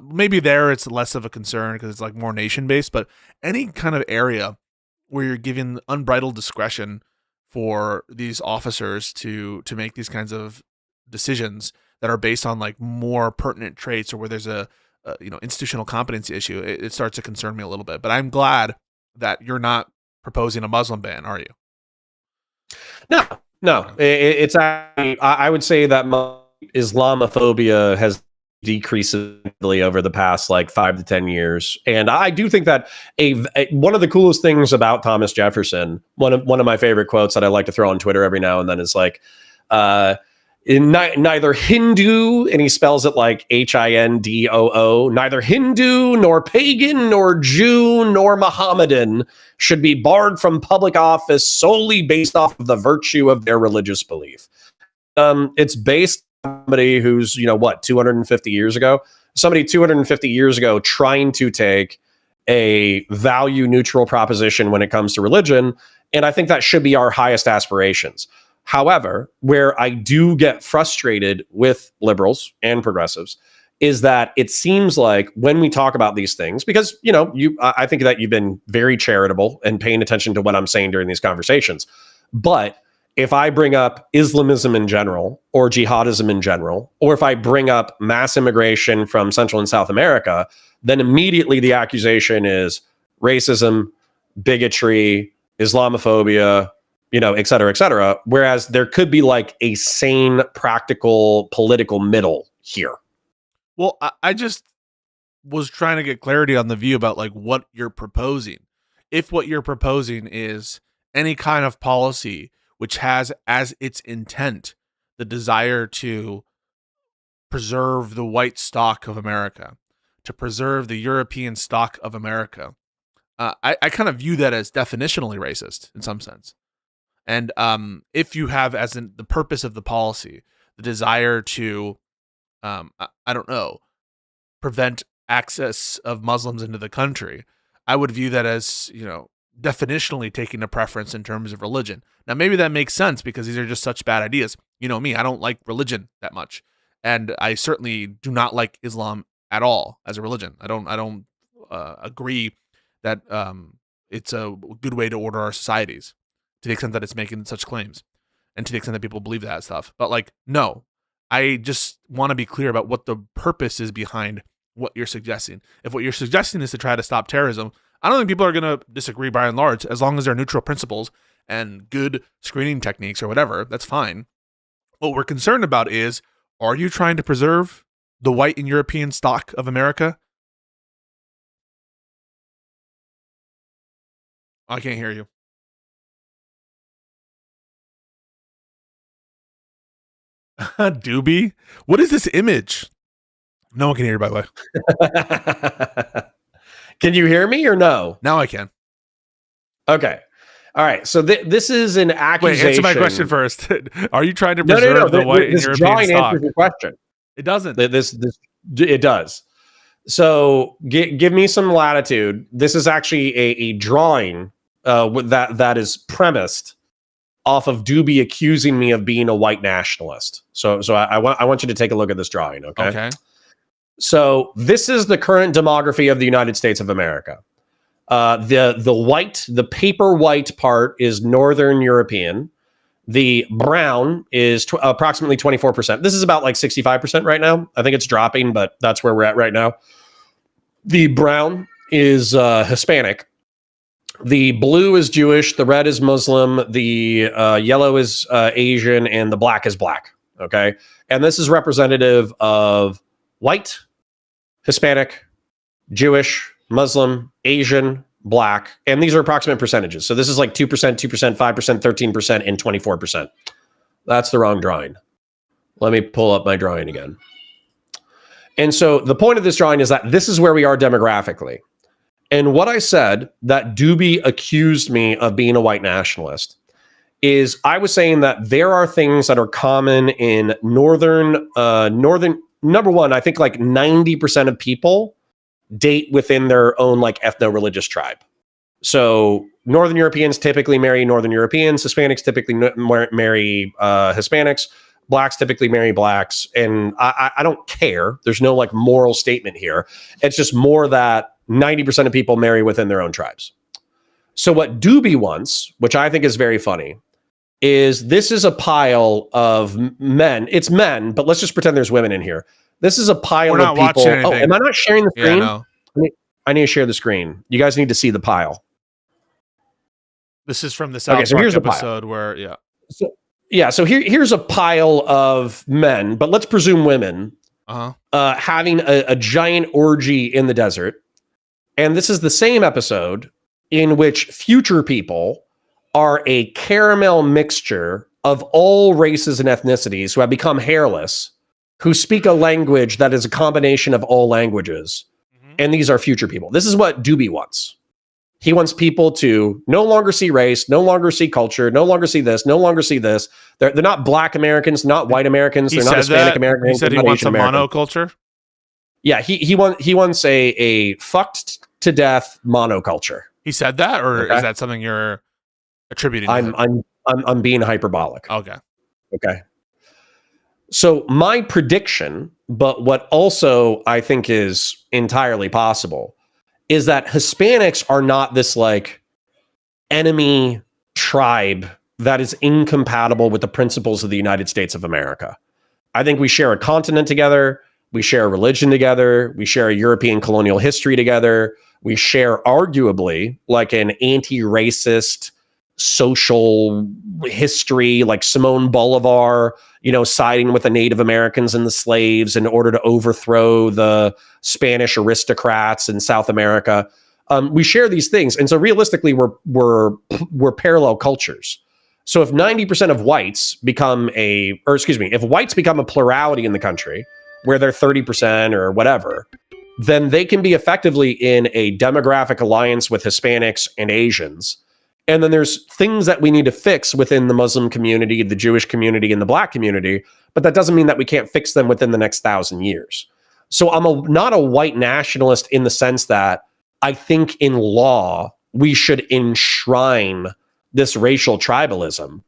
Maybe there it's less of a concern because it's like more nation based, but any kind of area where you're giving unbridled discretion for these officers to make these kinds of decisions that are based on like more pertinent traits, or where there's a institutional competency issue, it starts to concern me a little bit. But I'm glad that you're not proposing a Muslim ban, are you? No. It's actually, I would say that Islamophobia has decreased over the past like 5 to 10 years. And I do think that one of the coolest things about Thomas Jefferson, one of my favorite quotes that I like to throw on Twitter every now and then, is like, neither Hindu, and he spells it like Hindoo, neither Hindu nor pagan nor Jew nor Mohammedan should be barred from public office solely based off of the virtue of their religious belief. It's based somebody who's, 250 years ago? Somebody 250 years ago trying to take a value neutral proposition when it comes to religion. And I think that should be our highest aspirations. However, where I do get frustrated with liberals and progressives is that it seems like when we talk about these things, because, I think that you've been very charitable and paying attention to what I'm saying during these conversations. But if I bring up Islamism in general or jihadism in general, or if I bring up mass immigration from Central and South America, then immediately the accusation is racism, bigotry, Islamophobia, et cetera, et cetera. Whereas there could be like a sane, practical, political middle here. Well, I just was trying to get clarity on the view about like what you're proposing. If what you're proposing is any kind of policy which has as its intent the desire to preserve the white stock of America, to preserve the European stock of America, I kind of view that as definitionally racist in some sense. And if you have as in the purpose of the policy, the desire to, I don't know, prevent access of Muslims into the country, I would view that as, definitionally taking a preference in terms of religion. Now, maybe that makes sense because these are just such bad ideas. You know me, I don't like religion that much. And I certainly do not like Islam at all as a religion. I don't agree that it's a good way to order our societies to the extent that it's making such claims and to the extent that people believe that stuff. But like, no, I just want to be clear about what the purpose is behind what you're suggesting. If what you're suggesting is to try to stop terrorism, I don't think people are going to disagree by and large, as long as they're neutral principles and good screening techniques or whatever, that's fine. What we're concerned about is, are you trying to preserve the white and European stock of America? I can't hear you. Doobie? What is this image? No one can hear you, by the way. Can you hear me or no? Now I can. Okay. All right. So this is an accusation. Wait, answer my question first. Are you trying to preserve the white and European drawing stock? Answers your question. It doesn't. It does. So give me some latitude. This is actually a drawing that is premised off of Doobie accusing me of being a white nationalist. So I want you to take a look at this drawing. Okay. So this is the current demography of the United States of America. The paper white part is Northern European. The brown is approximately 24%. This is about like 65% right now. I think it's dropping, but that's where we're at right now. The brown is Hispanic. The blue is Jewish. The red is Muslim. The yellow is Asian, and the black is black. Okay. And this is representative of white, Hispanic, Jewish, Muslim, Asian, black, and these are approximate percentages. So this is like 2%, 2%, 5%, 13%, and 24%. That's the wrong drawing. Let me pull up my drawing again. And so the point of this drawing is that this is where we are demographically. And what I said that Doobie accused me of being a white nationalist is I was saying that there are things that are common in northern, number one, I think like 90% of people date within their own like ethno-religious tribe. So Northern Europeans typically marry Northern Europeans, Hispanics typically marry Hispanics, blacks typically marry blacks. And I don't care. There's no like moral statement here. It's just more that 90% of people marry within their own tribes. So what Doobie wants, which I think is very funny, is this is a pile of men. It's men, but let's just pretend there's women in here. This is a pile of people. Oh, am I not sharing the screen? Yeah, no. I need to share the screen. You guys need to see the pile. This is from the South Park episode where, So here's a pile of men, but let's presume women having a giant orgy in the desert. And this is the same episode in which future people are a caramel mixture of all races and ethnicities who have become hairless, who speak a language that is a combination of all languages. Mm-hmm. And these are future people. This is what Doobie wants. He wants people to no longer see race, no longer see culture, no longer see this, no longer see this. They're not Black Americans, not white Americans. They're not Hispanic Americans. He said he wants a monoculture. Yeah, he wants a fucked to death monoculture. He said that, or is that something you're attributing? I'm being hyperbolic. Okay. Okay. So my prediction, but what also I think is entirely possible, is that Hispanics are not this like enemy tribe that is incompatible with the principles of the United States of America. I think we share a continent together. We share a religion together. We share a European colonial history together. We share arguably like an anti-racist social history, like Simone Bolivar, siding with the Native Americans and the slaves in order to overthrow the Spanish aristocrats in South America. We share these things. And so realistically, we're parallel cultures. So if 90% of whites if whites become a plurality in the country, where they're 30% or whatever, then they can be effectively in a demographic alliance with Hispanics and Asians. And then there's things that we need to fix within the Muslim community, the Jewish community, and the Black community, but that doesn't mean that we can't fix them within the next 1,000 years. So I'm not a white nationalist in the sense that I think in law we should enshrine this racial tribalism.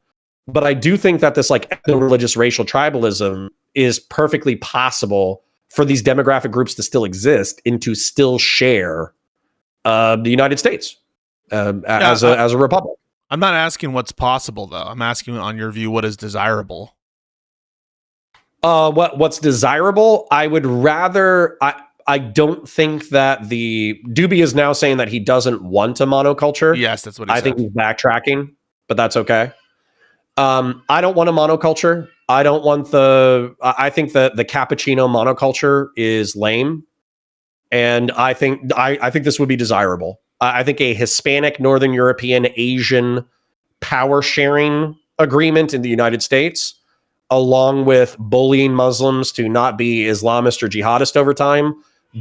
But I do think that this like ethno-religious racial tribalism is perfectly possible for these demographic groups to still exist and to still share the United States as a republic. I'm not asking what's possible, though. I'm asking, on your view, what is desirable? What's desirable? I would rather. I don't think that Doobie is now saying that he doesn't want a monoculture. Yes, that's what he said. I think he's backtracking, but that's okay. I don't want a monoculture. I don't want I think that the cappuccino monoculture is lame. And I think this would be desirable. I think a Hispanic, Northern European, Asian power sharing agreement in the United States, along with bullying Muslims to not be Islamist or jihadist over time,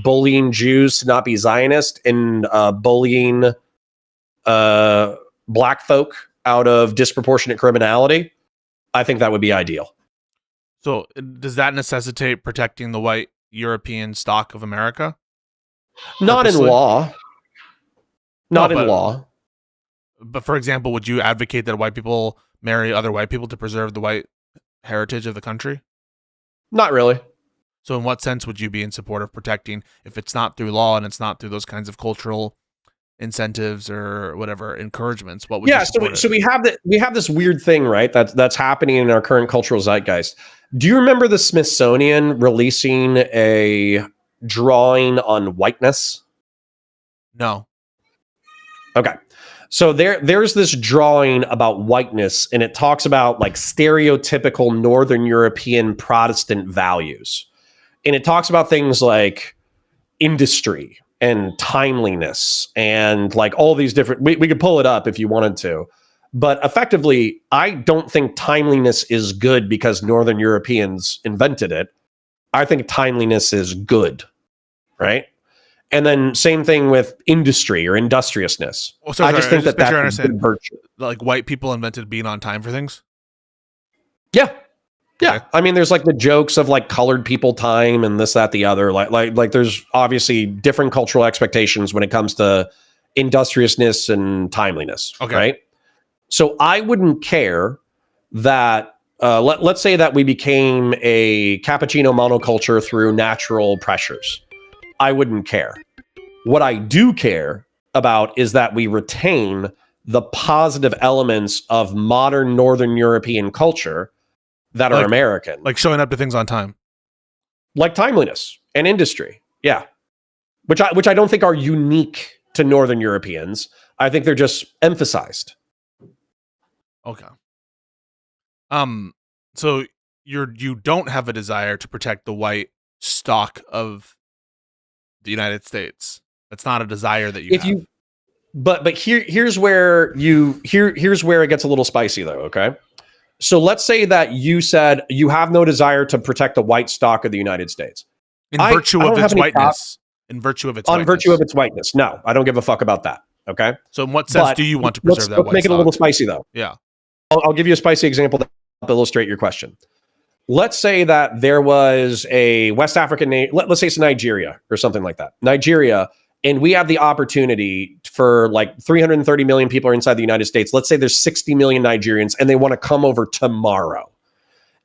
bullying Jews to not be Zionist, and bullying Black folk out of disproportionate criminality, I think that would be ideal. So does that necessitate protecting the white European stock of America? Not in law. Not in law. But for example, would you advocate that white people marry other white people to preserve the white heritage of the country? Not really. So in what sense would you be in support of protecting, if it's not through law and it's not through those kinds of cultural incentives or whatever encouragements? What would you support? So we have this weird thing, right? That's happening in our current cultural zeitgeist. Do you remember the Smithsonian releasing a drawing on whiteness? No. Okay. So there's this drawing about whiteness, and it talks about like stereotypical Northern European Protestant values. And it talks about things like industry and timeliness and like all these different, we could pull it up if you wanted to. But effectively, I don't think timeliness is good because Northern Europeans invented it. I think timeliness is good, right? And then same thing with industry or industriousness. Well, so I just think that's a good virtue. Like white people invented being on time for things? Yeah. Yeah. Okay. I mean, there's like the jokes of like colored people time and this, that, the other. Like there's obviously different cultural expectations when it comes to industriousness and timeliness. Okay. Right. So I wouldn't care that let's say that we became a cappuccino monoculture through natural pressures. I wouldn't care. What I do care about is that we retain the positive elements of modern Northern European culture that are American. Like showing up to things on time. Like timeliness and industry. Yeah. Which I don't think are unique to Northern Europeans. I think they're just emphasized. Okay. So you don't have a desire to protect the white stock of the United States. That's not a desire that you have. But here's where here's where it gets a little spicy though, okay? So let's say that you said you have no desire to protect the white stock of the United States. In virtue of its whiteness. In virtue of its whiteness. On virtue of its whiteness. No, I don't give a fuck about that. Okay. So in what sense But do you want to preserve that let's white make it a stock? little spicy, though. Yeah. I'll give you a spicy example to illustrate your question. Let's say that there was a West African name. Let's say it's Nigeria or something like that. Nigeria, and we have the opportunity for like 330 million people are inside the United States. Let's say there's 60 million Nigerians and they want to come over tomorrow.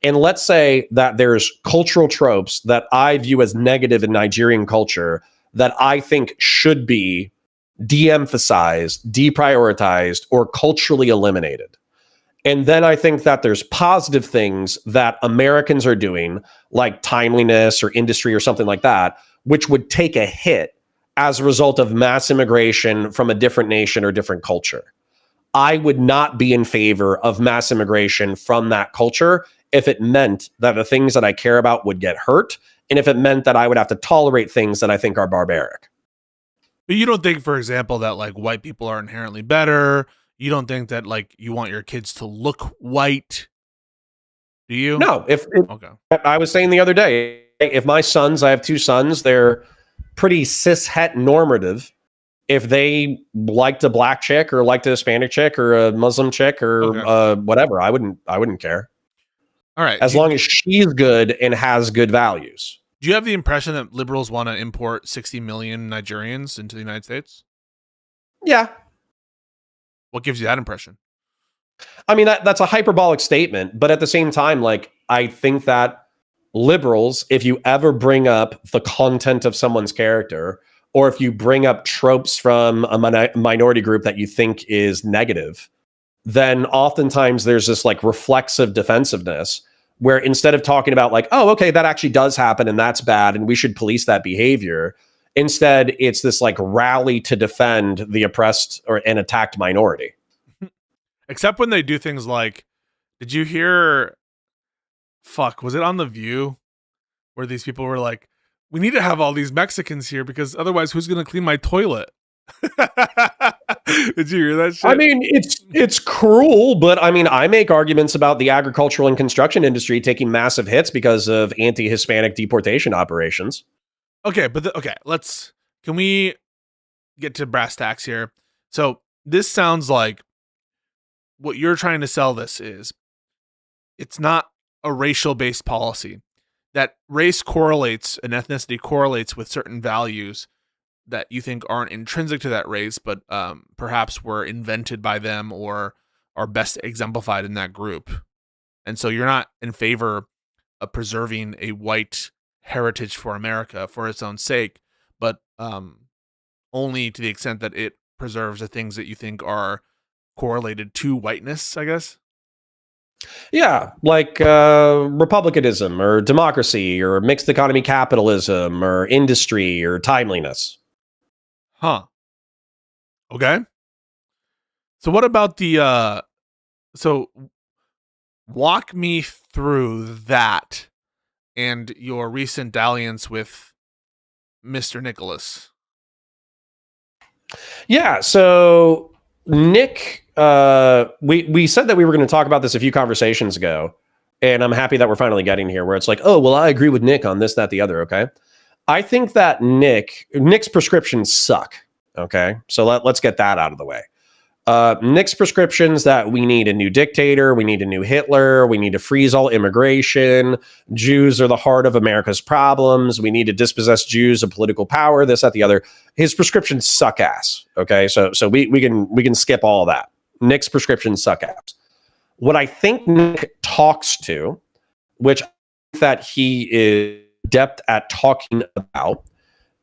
And let's say that there's cultural tropes that I view as negative in Nigerian culture that I think should be de-emphasized, deprioritized, or culturally eliminated. And then I think that there's positive things that Americans are doing, like timeliness or industry or something like that, which would take a hit as a result of mass immigration from a different nation or different culture. I would not be in favor of mass immigration from that culture if it meant that the things that I care about would get hurt, and if it meant that I would have to tolerate things that I think are barbaric. But you don't think, for example, that like white people are inherently better? You don't think that like you want your kids to look white? Do you? No, Okay. I was saying the other day, if my sons, I have two sons, they're pretty cis-het normative. If they liked a black chick or liked a Hispanic chick or a Muslim chick or whatever, I wouldn't care. All right. As long as she's good and has good values. Do you have the impression that liberals want to import 60 million Nigerians into the United States? Yeah. What gives you that impression? I mean, that's a hyperbolic statement, but at the same time, like, I think that liberals, if you ever bring up the content of someone's character, or if you bring up tropes from a minority group that you think is negative, then oftentimes there's this like reflexive defensiveness where instead of talking about like, oh, okay, that actually does happen and that's bad and we should police that behavior, instead it's this like rally to defend the oppressed or an attacked minority. Except when they do things like, did you hear, was it on The View where these people were like, we need to have all these Mexicans here because otherwise who's going to clean my toilet? Did you hear that shit? I mean, it's cruel, but I mean, I make arguments about the agricultural and construction industry taking massive hits because of anti-Hispanic deportation operations. Okay, but can we get to brass tacks here? So this sounds like what you're trying to sell this is, it's not a racial-based policy. That race correlates and ethnicity correlates with certain values that you think aren't intrinsic to that race, but perhaps were invented by them or are best exemplified in that group. And so you're not in favor of preserving a white heritage for America for its own sake, but only to the extent that it preserves the things that you think are correlated to whiteness, I guess. Yeah, like republicanism or democracy or mixed economy capitalism or industry or timeliness. Huh. Okay. So what about so walk me through that and your recent dalliance with Mr. Nicholas. Yeah, so Nick, we said that we were going to talk about this a few conversations ago, and I'm happy that we're finally getting here where it's like, oh, well, I agree with Nick on this, that, the other, okay? I think that Nick's prescriptions suck, okay? So let's get that out of the way. Nick's prescriptions that we need a new dictator, we need a new Hitler, we need to freeze all immigration, Jews are the heart of America's problems, we need to dispossess Jews of political power, this, that, the other. His prescriptions suck ass, okay? So we can skip all that. Nick's prescriptions suck ass. What I think Nick talks to, which I think that he is adept at talking about,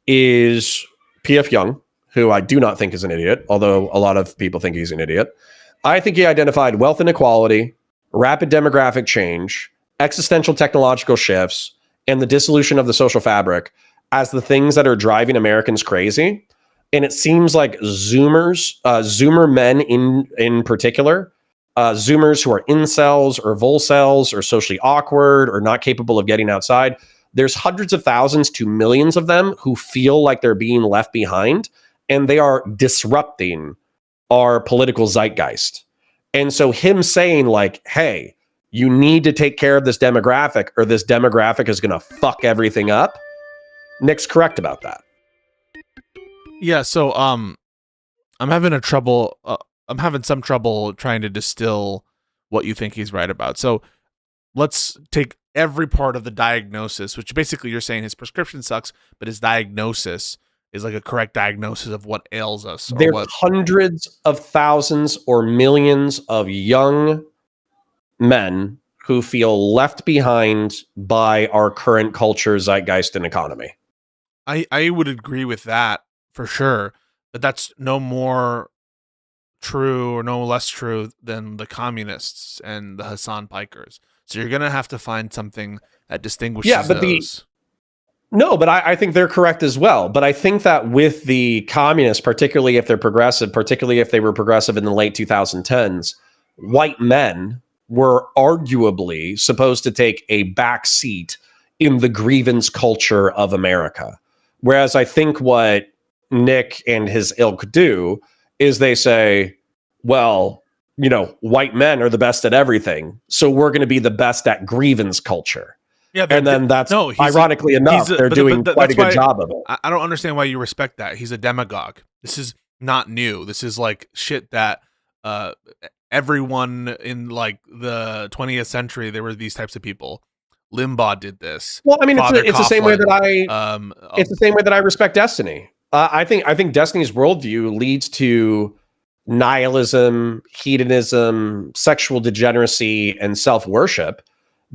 is P.F. Young, who I do not think is an idiot, although a lot of people think he's an idiot. I think he identified wealth inequality, rapid demographic change, existential technological shifts, and the dissolution of the social fabric as the things that are driving Americans crazy. And it seems like Zoomers, Zoomer men in particular, Zoomers who are incels or volcels or socially awkward or not capable of getting outside, there's hundreds of thousands to millions of them who feel like they're being left behind, and they are disrupting our political zeitgeist. And so him saying like, hey, you need to take care of this demographic or this demographic is going to fuck everything up. Nick's correct about that. Yeah. So, I'm I'm having some trouble trying to distill what you think he's right about. So let's take every part of the diagnosis, which basically you're saying his prescription sucks, but his diagnosis is like a correct diagnosis of what ails us. Or There's what hundreds of thousands or millions of young men who feel left behind by our current culture, zeitgeist, and economy. I would agree with that for sure, but that's no more true or no less true than the communists and the Hassan Pikers. So you're gonna have to find something that distinguishes those. No, but I think they're correct as well. But I think that with the communists, particularly if they're progressive, particularly if they were progressive in the late 2010s, white men were arguably supposed to take a back seat in the grievance culture of America. Whereas I think what Nick and his ilk do is they say, well, you know, white men are the best at everything, so we're going to be the best at grievance culture. Yeah, and then ironically enough, they're doing quite a good job of it. I don't understand why you respect that. He's a demagogue. This is not new. This is like shit that everyone in like the 20th century, there were these types of people. Limbaugh did this. Well, I mean, it's the same way that it's the same way that I respect Destiny. I think Destiny's worldview leads to nihilism, hedonism, sexual degeneracy, and self-worship.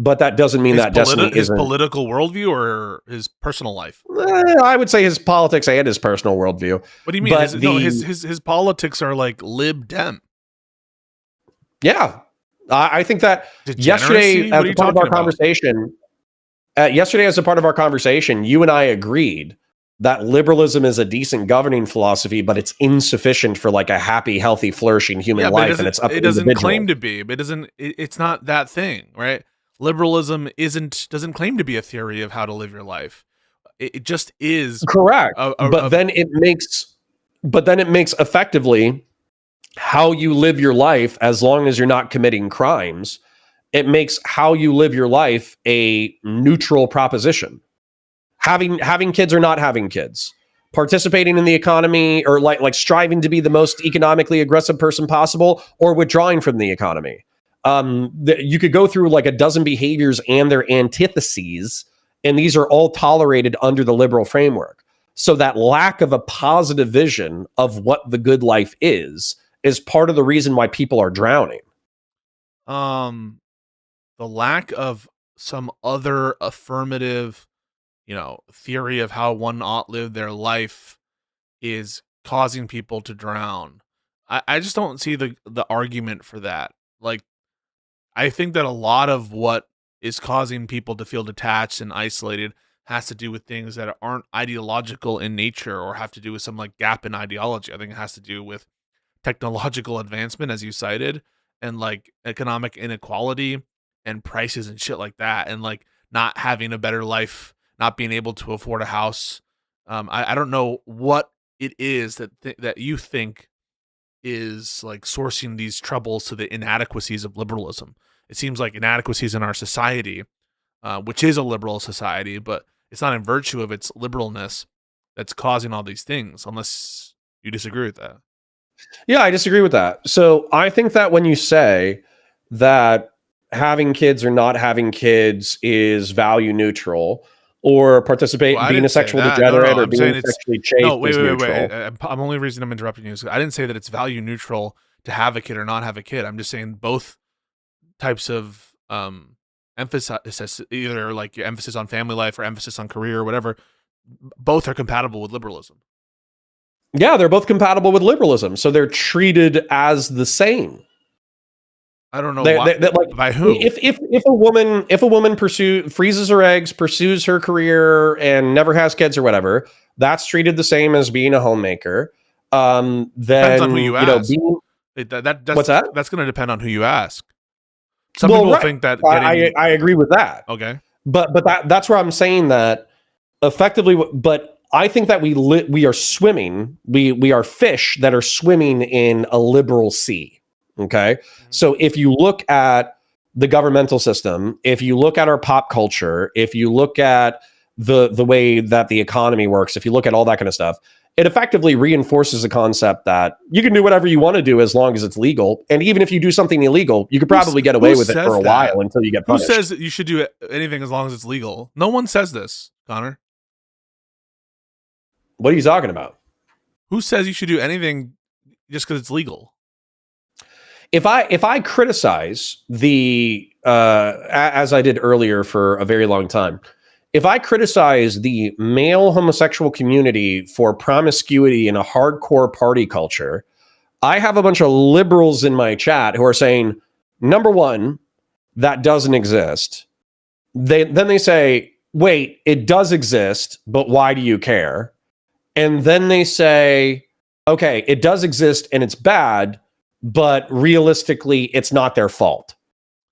But that doesn't mean that Destiny isn't his political worldview or his personal life. I would say his politics and his personal worldview. What do you mean? His politics are like lib dem. Yeah, I think that yesterday as a part of our conversation, you and I agreed that liberalism is a decent governing philosophy, but it's insufficient for like a happy, healthy, flourishing human life, and it's up to the individual. It doesn't claim to be, but it's not that thing, right? Liberalism doesn't claim to be a theory of how to live your life. It just is correct. But then it makes effectively how you live your life, as long as you're not committing crimes, it makes how you live your life a neutral proposition. Having kids or not having kids, participating in the economy, or like striving to be the most economically aggressive person possible, or withdrawing from the economy. You could go through like a dozen behaviors and their antitheses, and these are all tolerated under the liberal framework. So that lack of a positive vision of what the good life is part of the reason why people are drowning. The lack of some other affirmative, theory of how one ought live their life is causing people to drown. I just don't see the argument for that. Like, I think that a lot of what is causing people to feel detached and isolated has to do with things that aren't ideological in nature or have to do with some like gap in ideology. I think it has to do with technological advancement, as you cited, and like economic inequality and prices and shit like that, and like not having a better life, not being able to afford a house. I don't know what it is that you think is like sourcing these troubles to the inadequacies of liberalism. It seems like inadequacies in our society, which is a liberal society, but it's not in virtue of its liberalness that's causing all these things, unless you disagree with that. Yeah, I disagree with that. So I think that when you say that having kids or not having kids is value neutral, or being a sexual degenerate or being sexually chaste is neutral. I'm only reason I'm interrupting you is I didn't say that it's value neutral to have a kid or not have a kid. I'm just saying both types of emphasis, either like emphasis on family life or emphasis on career or whatever, both are compatible with liberalism. Yeah, they're both compatible with liberalism, so they're treated as the same. I don't know why, by who. If a woman freezes her eggs, pursues her career, and never has kids or whatever, that's treated the same as being a homemaker. Then depends on who you ask. What's that? That's going to depend on who you ask. Some people think that. I agree with that. Okay, but that's where I'm saying that effectively. But I think that we are swimming. We are fish that are swimming in a liberal sea. Okay. So if you look at the governmental system, if you look at our pop culture, if you look at the way that the economy works, if you look at all that kind of stuff, it effectively reinforces the concept that you can do whatever you want to do as long as it's legal. And even if you do something illegal, you could probably get away with it for a while until you get punished. Who says that you should do anything as long as it's legal? No one says this, Connor. What are you talking about? Who says you should do anything just because it's legal? If I criticize the as I did earlier for a very long time, if I criticize the male homosexual community for promiscuity in a hardcore party culture, I have a bunch of liberals in my chat who are saying, number one, that doesn't exist. Then they say, wait, it does exist, but why do you care? And then they say, okay, it does exist and it's bad, but realistically, it's not their fault.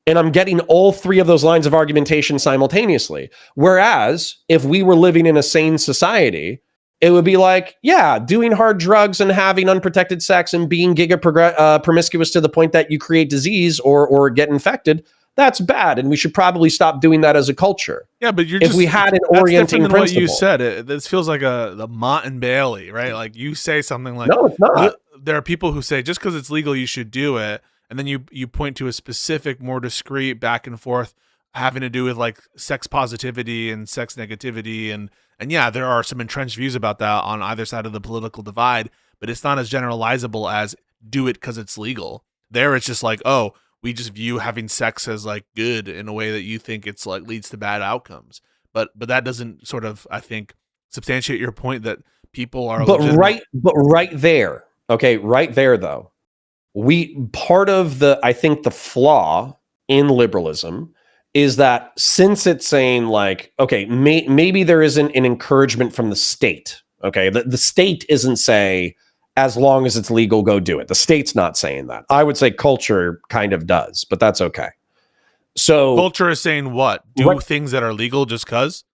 And I'm getting all three of those lines of argumentation simultaneously. Whereas if we were living in a sane society, it would be like, yeah, doing hard drugs and having unprotected sex and being promiscuous to the point that you create disease or get infected, that's bad. And we should probably stop doing that as a culture. Yeah, but if we had an orienting than principle. What you said, this feels like the Mott and Bailey, right? Like you say something like, no, it's not. There are people who say just because it's legal, you should do it. And then you point to a specific, more discrete back and forth having to do with like sex positivity and sex negativity. And yeah, there are some entrenched views about that on either side of the political divide, but it's not as generalizable as do it because it's legal. There it's just like, oh, we just view having sex as like good in a way that you think it's like leads to bad outcomes. But that doesn't sort of, I think, substantiate your point that people are right there. Okay, right there though. Part of I think the flaw in liberalism is that since it's saying like, okay, maybe there isn't an encouragement from the state. Okay, the state isn't say, as long as it's legal, go do it. The state's not saying that. I would say culture kind of does, but that's okay. So culture is saying what? Do things that are legal just cause?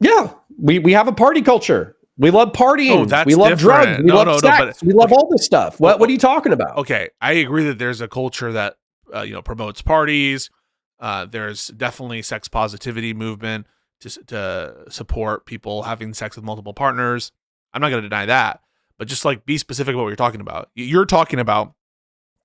Yeah, we have a party culture. We love partying. Oh, that's we love different. drugs. We love sex. We love all this stuff. What are you talking about? Okay, I agree that there's a culture that promotes parties. There's definitely sex positivity movement to support people having sex with multiple partners. I'm not going to deny that, but just like be specific about what you're talking about. You're talking about,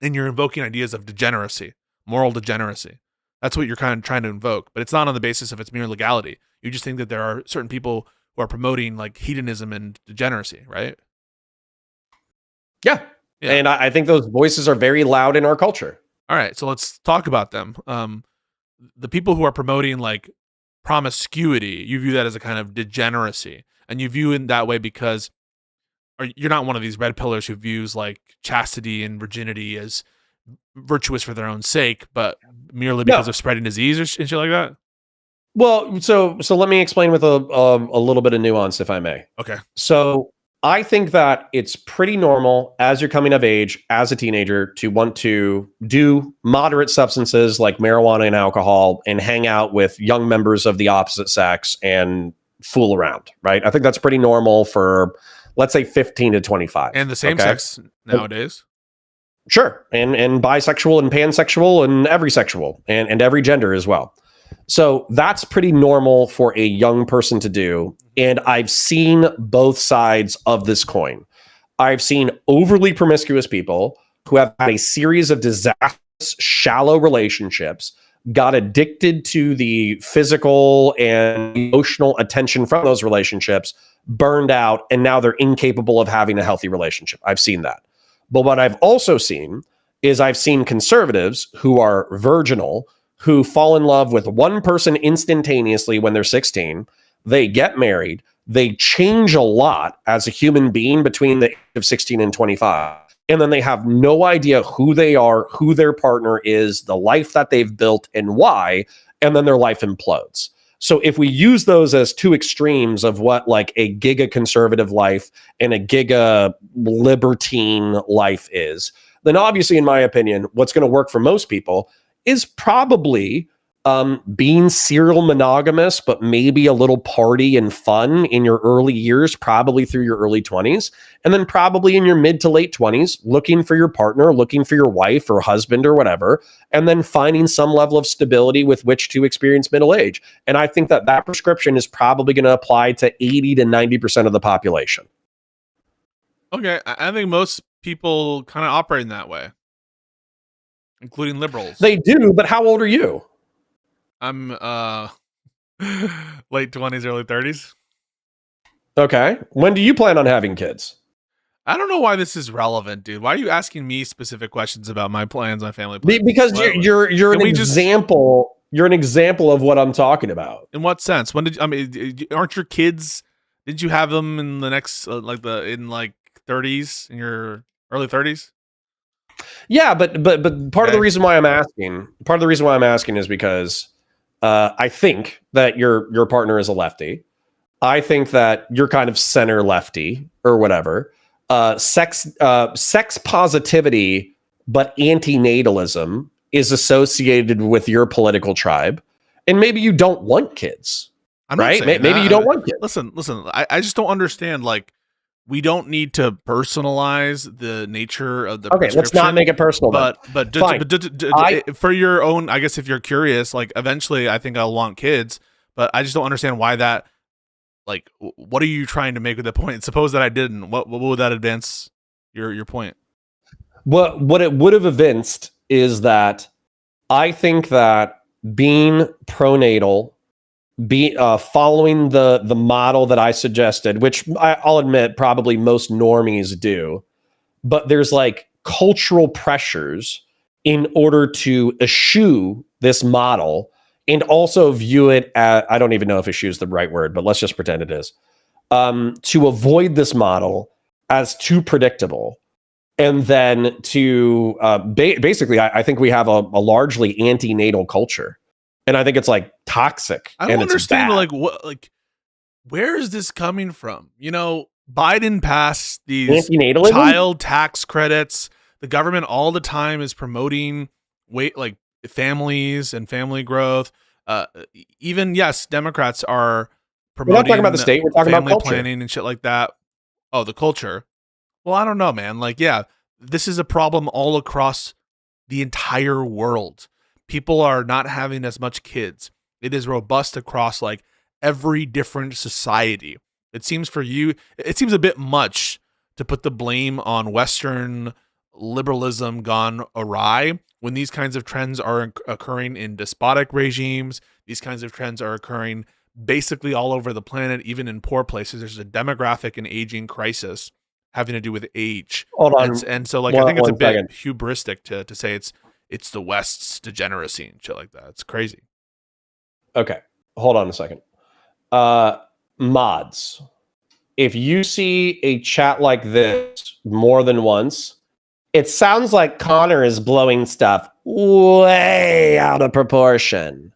and you're invoking ideas of degeneracy, moral degeneracy. That's what you're kind of trying to invoke, but it's not on the basis of its mere legality. You just think that there are certain people who are promoting like hedonism and degeneracy, right? Yeah. And I think those voices are very loud in our culture. All right, so let's talk about them. The people who are promoting like promiscuity, you view that as a kind of degeneracy, and you view it that way because you're not one of these red pillars who views like chastity and virginity as virtuous for their own sake, but merely because of spreading disease and shit like that. Well, so let me explain with a little bit of nuance, if I may. Okay. So I think that it's pretty normal as you're coming of age, as a teenager, to want to do moderate substances like marijuana and alcohol and hang out with young members of the opposite sex and fool around, right? I think that's pretty normal for, let's say, 15 to 25. And the same sex nowadays. Sure. And bisexual and pansexual and every sexual and every gender as well. So that's pretty normal for a young person to do. And I've seen both sides of this coin. I've seen overly promiscuous people who have had a series of disastrous, shallow relationships, got addicted to the physical and emotional attention from those relationships, burned out, and now they're incapable of having a healthy relationship. I've seen that. But what I've also seen is I've seen conservatives who are virginal, who fall in love with one person instantaneously when they're 16. They get married. They change a lot as a human being between the age of 16 and 25. And then they have no idea who they are, who their partner is, the life that they've built, and why. And then their life implodes. So if we use those as two extremes of what like a giga conservative life and a giga libertine life is, then obviously, in my opinion, what's going to work for most people is probably being serial monogamous, but maybe a little party and fun in your early years, probably through your early 20s. And then probably in your mid to late 20s, looking for your partner, looking for your wife or husband or whatever, and then finding some level of stability with which to experience middle age. And I think that prescription is probably going to apply to 80 to 90% of the population. Okay, I think most people kind of operate in that way, including liberals. They do, but how old are you? I'm late 20s, early 30s. Okay. When do you plan on having kids? I don't know why this is relevant, dude. Why are you asking me specific questions about my plans, my family plans? Because you're an example. You're an example of what I'm talking about. In what sense? When did aren't your kids? Did you have them in the next in 30s, in your early 30s? Yeah, but part of the reason why I'm asking is because I think that your partner is a lefty. I think that you're kind of center lefty or whatever. Sex positivity, but antinatalism is associated with your political tribe, and maybe you don't want kids. Right? Maybe you don't want kids. Listen. I just don't understand. Like, we don't need to personalize the nature of the. Okay, let's not make it personal. But for your own, I guess if you're curious, like eventually, I think I'll want kids. But I just don't understand why that. Like, what are you trying to make with the point? Suppose that I didn't. What would that advance your point? What it would have evinced is that I think that being pronatal, following the model that I suggested, which I'll admit probably most normies do, but there's like cultural pressures in order to eschew this model and also view it as, I don't even know if eschew is the right word, but let's just pretend it is, to avoid this model as too predictable. And then to basically, I think we have a largely antenatal culture. And I think it's like toxic. I don't understand where is this coming from? You know, Biden passed these child tax credits. The government all the time is promoting families and family growth. Even Democrats are promoting. We're not talking about the state. We're talking about culture, planning and shit like that. Oh, the culture. Well, I don't know, man. Like, this is a problem all across the entire world. People are not having as much kids. It is robust across like every different society. It seems a bit much to put the blame on Western liberalism gone awry when these kinds of trends are occurring in despotic regimes. These kinds of trends are occurring basically all over the planet, even in poor places. There's a demographic and aging crisis having to do with age. Hold on. And so like, I think it's a bit hubristic to say it's the West's degeneracy and shit like that. It's crazy. Okay. Hold on a second. Mods. If you see a chat like this more than once, it sounds like Connor is blowing stuff way out of proportion.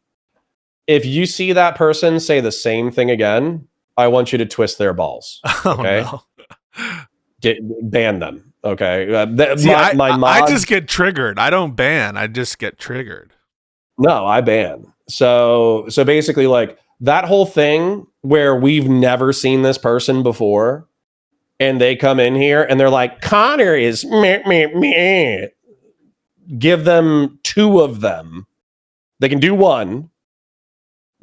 If you see that person say the same thing again, I want you to twist their balls. Okay? Oh, no. Ban them. Okay. I just get triggered. I don't ban. I just get triggered. No, I ban. So basically, like that whole thing where we've never seen this person before, and they come in here and they're like, Connor is meh, meh, meh. Give them two of them. They can do one.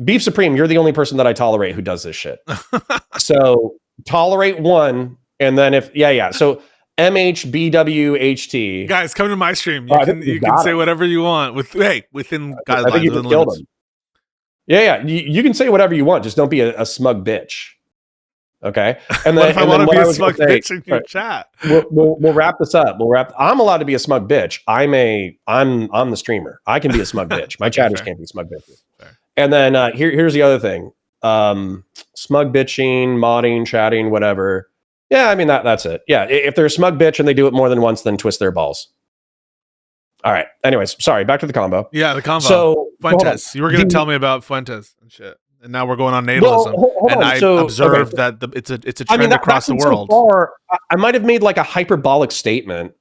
Beef Supreme, you're the only person that I tolerate who does this shit. So tolerate one. And then so MHBWHT. Guys, come to my stream. You can say whatever you want within guidelines. I think you just killed him. Yeah. You can say whatever you want. Just don't be a smug bitch. Okay. And then, if I want to be a smug bitch in your chat? We'll wrap this up. I'm allowed to be a smug bitch. I'm the streamer. I can be a smug bitch. My chatters can't be smug bitches. Fair. And then here's the other thing. Smug bitching, modding, chatting, whatever. Yeah, I mean that's it. Yeah, if they're a smug bitch and they do it more than once, then twist their balls. All right. Anyways, sorry. Back to the combo. Yeah, the combo. So Fuentes, you were going to tell me about Fuentes and shit, and now we're going on natalism. I observed that it's a trend across the world. So far, I might have made like a hyperbolic statement.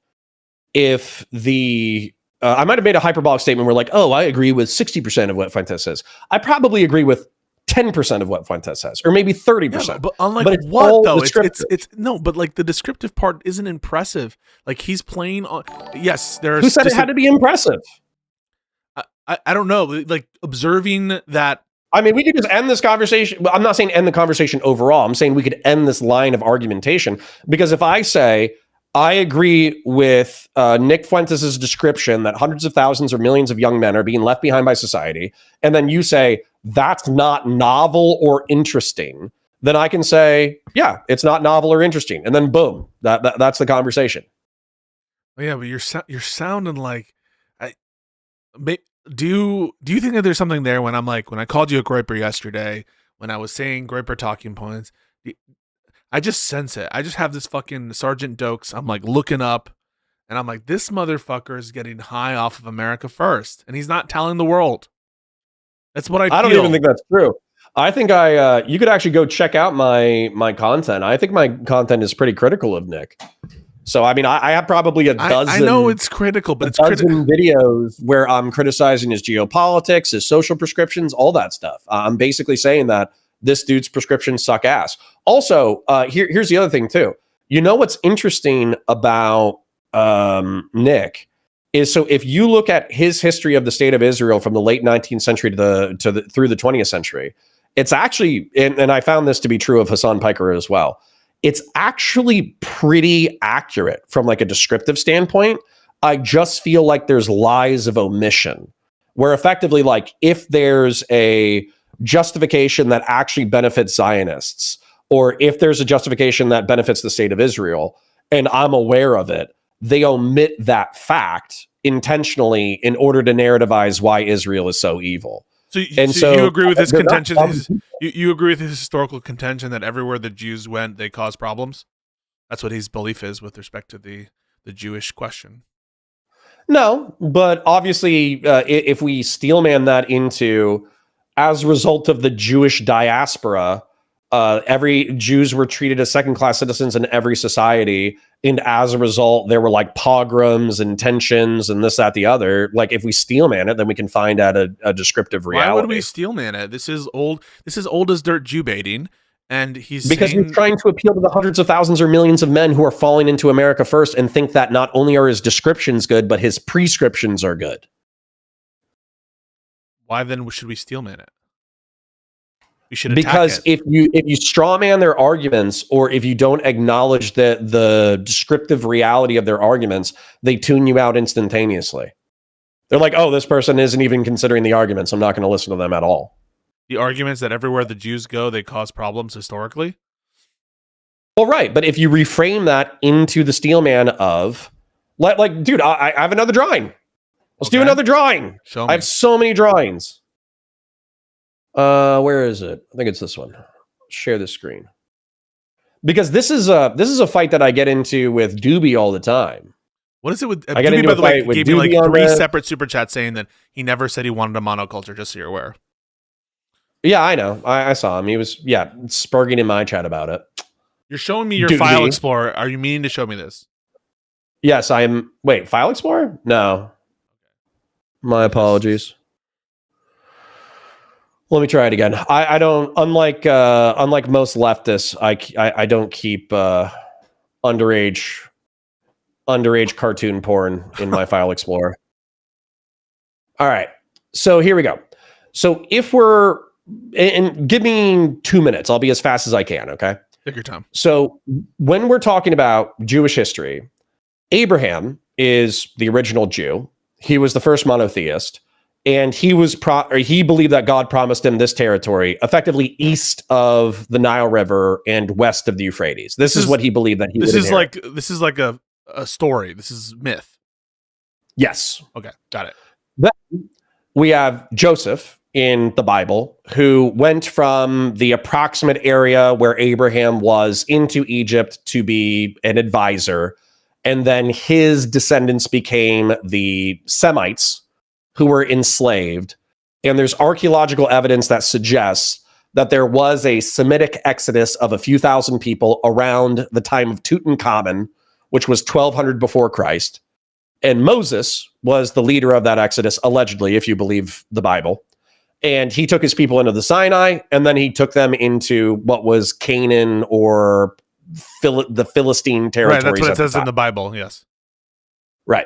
If I might have made a hyperbolic statement where like, oh, I agree with 60% of what Fuentes says. I probably agree with 10% of what Fuentes says, or maybe 30%. Yeah, but unlike what though? It's no, but like the descriptive part isn't impressive. Like he's playing on. Yes, there's. Who said it had to be impressive? I don't know. Like observing that. I mean, we could just end this conversation. But I'm not saying end the conversation overall. I'm saying we could end this line of argumentation, because if I say I agree with Nick Fuentes' description that hundreds of thousands or millions of young men are being left behind by society, and then you say that's not novel or interesting, then I can say, yeah, it's not novel or interesting, and then boom, that's the conversation. Yeah, but you're sounding like, do you think that there's something there when I called you a groiper yesterday, when I was saying groiper talking points, I just sense it. I just have this fucking Sergeant Dokes. I'm like looking up, and I'm like, this motherfucker is getting high off of America First, and he's not telling the world. That's what I feel. I don't even think that's true. I think you could actually go check out my content. I think my content is pretty critical of Nick. So, I mean, I have probably a dozen. I know it's critical, but it's dozen videos where I'm criticizing his geopolitics, his social prescriptions, all that stuff. I'm basically saying that this dude's prescriptions suck ass. Also, here's the other thing too. You know what's interesting about Nick is, so if you look at his history of the state of Israel from the late 19th century through the 20th century, it's actually, and I found this to be true of Hassan Piker as well, it's actually pretty accurate from like a descriptive standpoint. I just feel like there's lies of omission, where effectively, like, if there's a justification that actually benefits Zionists, or if there's a justification that benefits the state of Israel, and I'm aware of it, they omit that fact intentionally in order to narrativize why Israel is so evil. So you agree with his contention? You agree with his historical contention that everywhere the Jews went, they caused problems? That's what his belief is with respect to the Jewish question. No, but obviously, if we steelman that into, as a result of the Jewish diaspora, every Jews were treated as second-class citizens in every society, and as a result, there were like pogroms and tensions and this, that, the other. Like, if we steelman it, then we can find out a descriptive reality. Why would we steelman it? This is old. This is old as dirt Jew baiting, and he's he's trying to appeal to the hundreds of thousands or millions of men who are falling into America First and think that not only are his descriptions good, but his prescriptions are good. Why then should we steelman it? We should attack because it. if you straw man their arguments, or if you don't acknowledge the descriptive reality of their arguments, they tune you out instantaneously. They're like, oh, this person isn't even considering the arguments, I'm not going to listen to them at all. The arguments that everywhere the Jews go, they cause problems historically? Well, right. But if you reframe that into the steelman of, like, dude, I have another drawing. Let's do another drawing. Show me. I have so many drawings. Where is it? I think it's this one. Share the screen. Because this is a fight that I get into with Doobie all the time. What is it with I get Doobie, into by a the way, fight with gave me Doobie like on 3 the- separate super chats saying that he never said he wanted a monoculture, just so you're aware. Yeah, I know. I saw him. He was, spurging in my chat about it. You're showing me your Doobie. file explorer. Are you meaning to show me this? Yes, I am. Wait, File Explorer? No. My apologies. Let me try it again. I don't, unlike most leftists, I don't keep underage cartoon porn in my File Explorer. All right. So here we go. So if we're, and give me 2 minutes, I'll be as fast as I can, okay? Take your time. So when we're talking about Jewish history, Abraham is the original Jew. He was the first monotheist, and he believed that God promised him this territory, effectively east of the Nile River and west of the Euphrates. This is what he believed that he would inherit. This is like a story. This is myth. Yes. Okay, got it. Then we have Joseph in the Bible, who went from the approximate area where Abraham was into Egypt to be an advisor. And then his descendants became the Semites, who were enslaved. And there's archaeological evidence that suggests that there was a Semitic exodus of a few thousand people around the time of Tutankhamun, which was 1200 before Christ. And Moses was the leader of that exodus, allegedly, if you believe the Bible. And he took his people into the Sinai, and then he took them into what was Canaan, or the Philistine territories. Right, that's what it says in the Bible, yes. Right.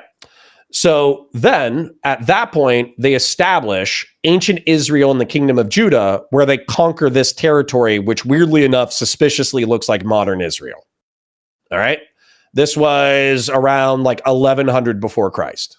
So then at that point, they establish ancient Israel and the kingdom of Judah, where they conquer this territory, which weirdly enough, suspiciously looks like modern Israel. All right. This was around like 1100 before Christ.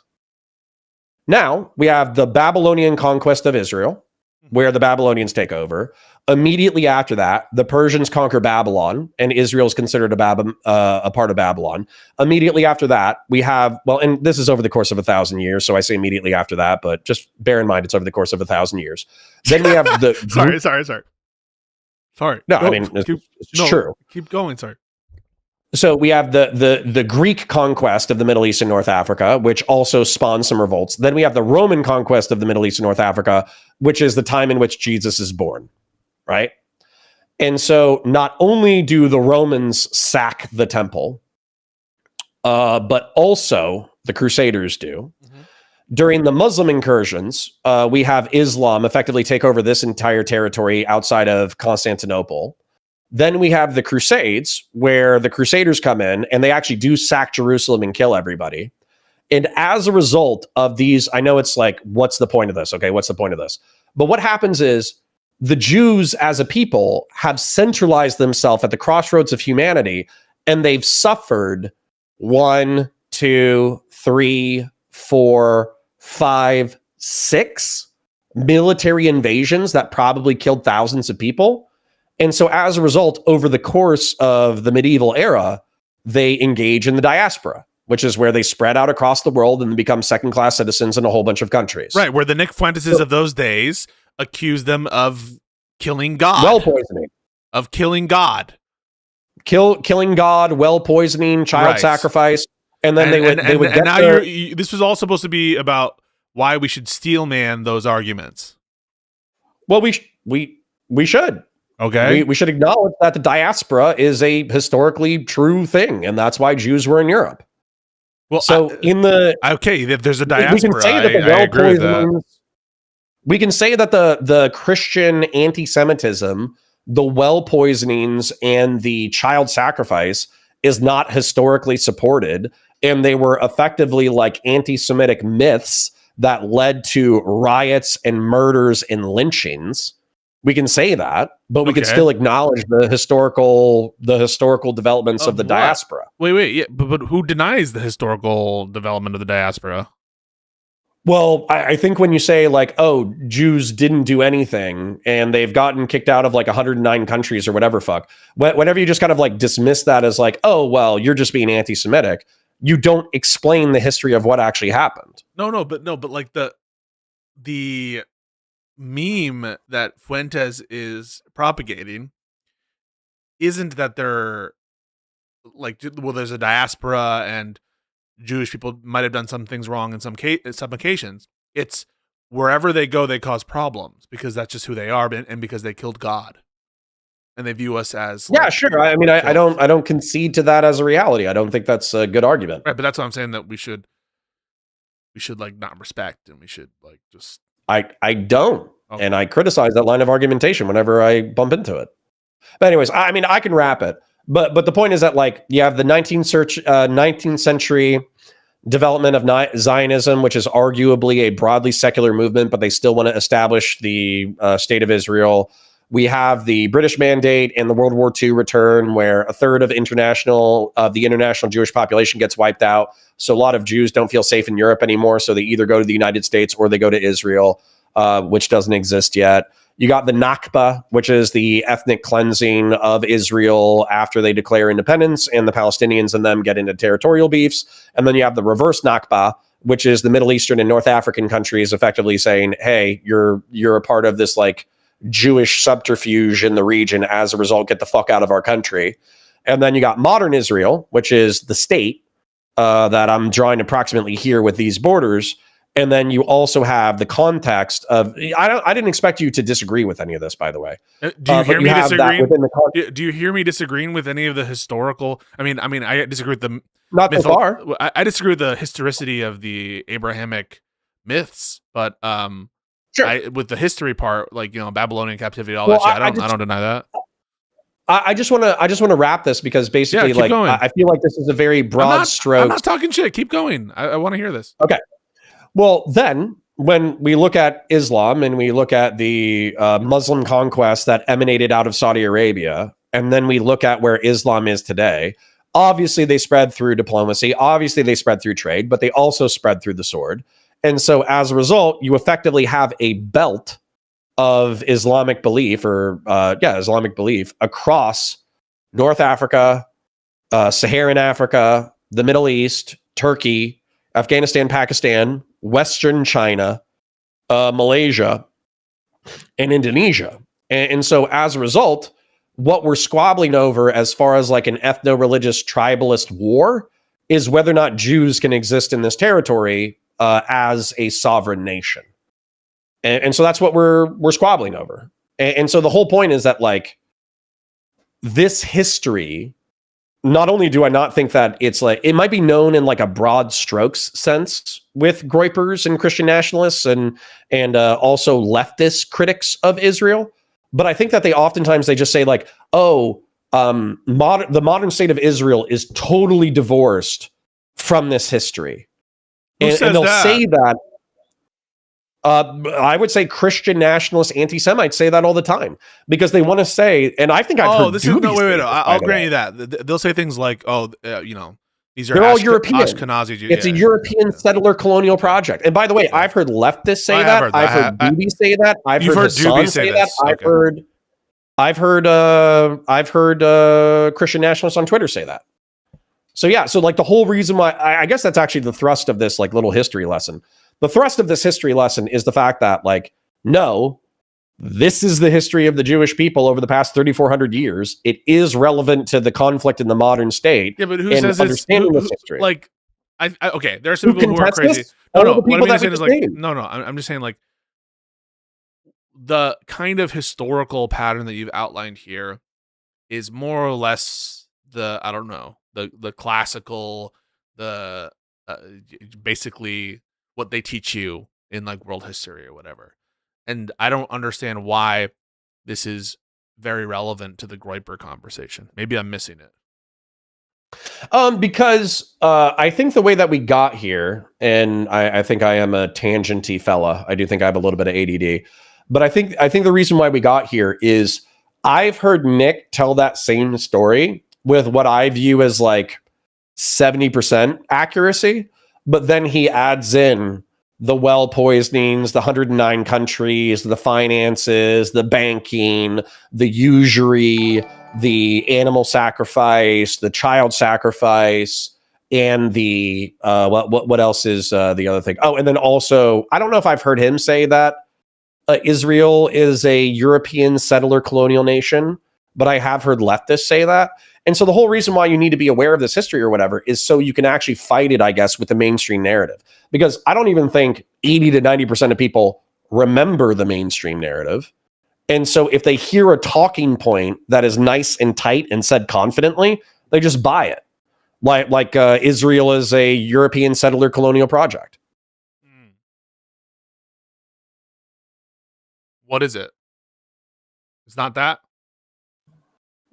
Now we have the Babylonian conquest of Israel, where the Babylonians take over. Immediately after that, the Persians conquer Babylon, and Israel is considered a part of Babylon. Immediately after that, we have, well, and this is over the course of 1,000 years, so I say immediately after that, but just bear in mind it's over the course of 1,000 years. Then we have the... Sorry. No, I mean, it's true. Keep going, sorry. So we have the Greek conquest of the Middle East and North Africa, which also spawned some revolts. Then we have the Roman conquest of the Middle East and North Africa, which is the time in which Jesus is born, right? And so not only do the Romans sack the temple, but also the Crusaders do. Mm-hmm. During the Muslim incursions, we have Islam effectively take over this entire territory outside of Constantinople. Then we have the Crusades, where the Crusaders come in and they actually do sack Jerusalem and kill everybody. And as a result of these, I know it's like, what's the point of this? Okay, what's the point of this? But what happens is the Jews as a people have centralized themselves at the crossroads of humanity, and they've suffered 1, 2, 3, 4, 5, 6 military invasions that probably killed thousands of people. And so as a result, over the course of the medieval era, they engage in the diaspora, which is where they spread out across the world and become second-class citizens in a whole bunch of countries. Right, where the Nick Fuenteses of those days accuse them of killing God. Well poisoning. Of killing God. Killing God, well poisoning, child sacrifice. And then they would get and now this was all supposed to be about why we should steel man those arguments. Well, we should. Okay. We should acknowledge that the diaspora is a historically true thing, and that's why Jews were in Europe. Well, so if there's a diaspora, we can say that the well poisonings. We can say that the Christian anti-Semitism, the well poisonings, and the child sacrifice is not historically supported, and they were effectively like anti-Semitic myths that led to riots and murders and lynchings. We can say that, but we can still acknowledge the historical developments of the diaspora. Wait, but who denies the historical development of the diaspora? Well, I think when you say like, oh, Jews didn't do anything and they've gotten kicked out of like 109 countries or whatever fuck, whenever you just kind of like dismiss that as like, oh, well, you're just being anti-Semitic, you don't explain the history of what actually happened. But like the meme that Fuentes is propagating isn't that they're like, well, there's a diaspora and Jewish people might have done some things wrong in some occasions. It's wherever they go, they cause problems because that's just who they are, and because they killed God, and they view us as sure. I mean, I don't concede to that as a reality. I don't think that's a good argument. Right, but that's what I'm saying, that we should like not respect, and we should like just. I don't, and I criticize that line of argumentation whenever I bump into it. But anyways, I mean, I can wrap it. But the point is that like you have the 19th century development of Zionism, which is arguably a broadly secular movement, but they still want to establish the state of Israel. We have the British Mandate and the World War II return, where a third of the international Jewish population gets wiped out. So a lot of Jews don't feel safe in Europe anymore. So they either go to the United States or they go to Israel, which doesn't exist yet. You got the Nakba, which is the ethnic cleansing of Israel after they declare independence, and the Palestinians and them get into territorial beefs. And then you have the reverse Nakba, which is the Middle Eastern and North African countries effectively saying, hey, you're a part of this like Jewish subterfuge in the region. As a result, get the fuck out of our country. And then you got modern Israel, which is the state that I'm drawing approximately here with these borders. And then you also have the context of, I didn't expect you to disagree with any of this, by the way. Do you hear me disagreeing? Do you hear me disagreeing with any of the historical? I mean, I disagree with the not so far. I disagree with the historicity of the Abrahamic myths, but sure. With the history part, like Babylonian captivity, all that shit, I don't deny that. I just want to wrap this because basically, keep going. I feel like this is a very broad stroke. I'm not talking shit. Keep going. I want to hear this. Okay. Well, then when we look at Islam and we look at the Muslim conquest that emanated out of Saudi Arabia, and then we look at where Islam is today, obviously they spread through diplomacy. Obviously they spread through trade, but they also spread through the sword. And so as a result, you effectively have a belt of Islamic belief Islamic belief across North Africa, Saharan Africa, the Middle East, Turkey, Afghanistan, Pakistan, Western China, Malaysia, and Indonesia. And so as a result, what we're squabbling over as far as like an ethno-religious tribalist war is whether or not Jews can exist in this territory as a sovereign nation. And so that's what we're squabbling over. And so the whole point is that like this history, not only do I not think that it's like, it might be known in like a broad strokes sense with Groypers and Christian nationalists and also leftist critics of Israel, but I think that they oftentimes they just say like, oh, the modern state of Israel is totally divorced from this history. And they'll say that. I would say Christian nationalists, anti-Semites say that all the time because they want to say, and I think I've heard. I'll grant you that. They'll say things like, these are they're all European. Ashkenazi. It's a European settler colonial project. And by the way, I've heard leftists say that. I've heard Doobie say that. I've heard Hassan say that. I've heard Christian nationalists on Twitter say that. So yeah, so like the whole reason why I guess that's actually the thrust of this like little history lesson. The thrust of this history lesson is the fact that, like, no, this is the history of the Jewish people over the past 3,400 years. It is relevant to the conflict in the modern state. Yeah, but who says understanding this history? Like, okay, there are some people who are crazy. No, what I'm saying is like, I'm just saying like the kind of historical pattern that you've outlined here is more or less the classical, basically what they teach you in like world history or whatever. And I don't understand why this is very relevant to the Groyper conversation. Maybe I'm missing it. Because I think the way that we got here, and I think I am a tangenty fella. I do think I have a little bit of ADD, but I think the reason why we got here is I've heard Nick tell that same story with what I view as like 70% accuracy. But then he adds in the well poisonings, the 109 countries, the finances, the banking, the usury, the animal sacrifice, the child sacrifice, and the what else is the other thing? Oh, and then also, I don't know if I've heard him say that Israel is a European settler colonial nation, but I have heard leftists say that. And so the whole reason why you need to be aware of this history or whatever is so you can actually fight it, I guess, with the mainstream narrative. Because I don't even think 80 to 90% of people remember the mainstream narrative. And so if they hear a talking point that is nice and tight and said confidently, they just buy it. Like Israel is a European settler colonial project. What is it? It's not that?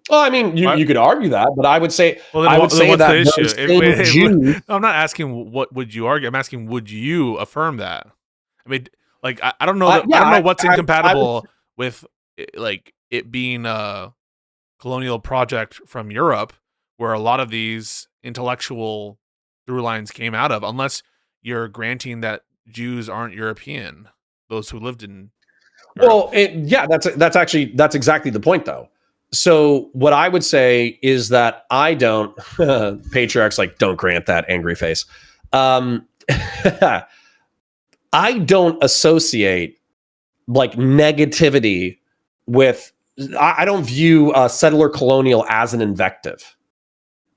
Well, I mean, you could argue that, but I would say, I would say that the issue. I'm not asking what would you argue. I'm asking, would you affirm that? I mean, like, I don't know. I don't know what's incompatible with like it being a colonial project from Europe, where a lot of these intellectual through lines came out of, unless you're granting that Jews aren't European, those who lived in Europe. Well, that's exactly the point, though. So what I would say is that I don't, patriarch's like, don't grant that, angry face. I don't associate like negativity with, I don't view settler colonial as an invective.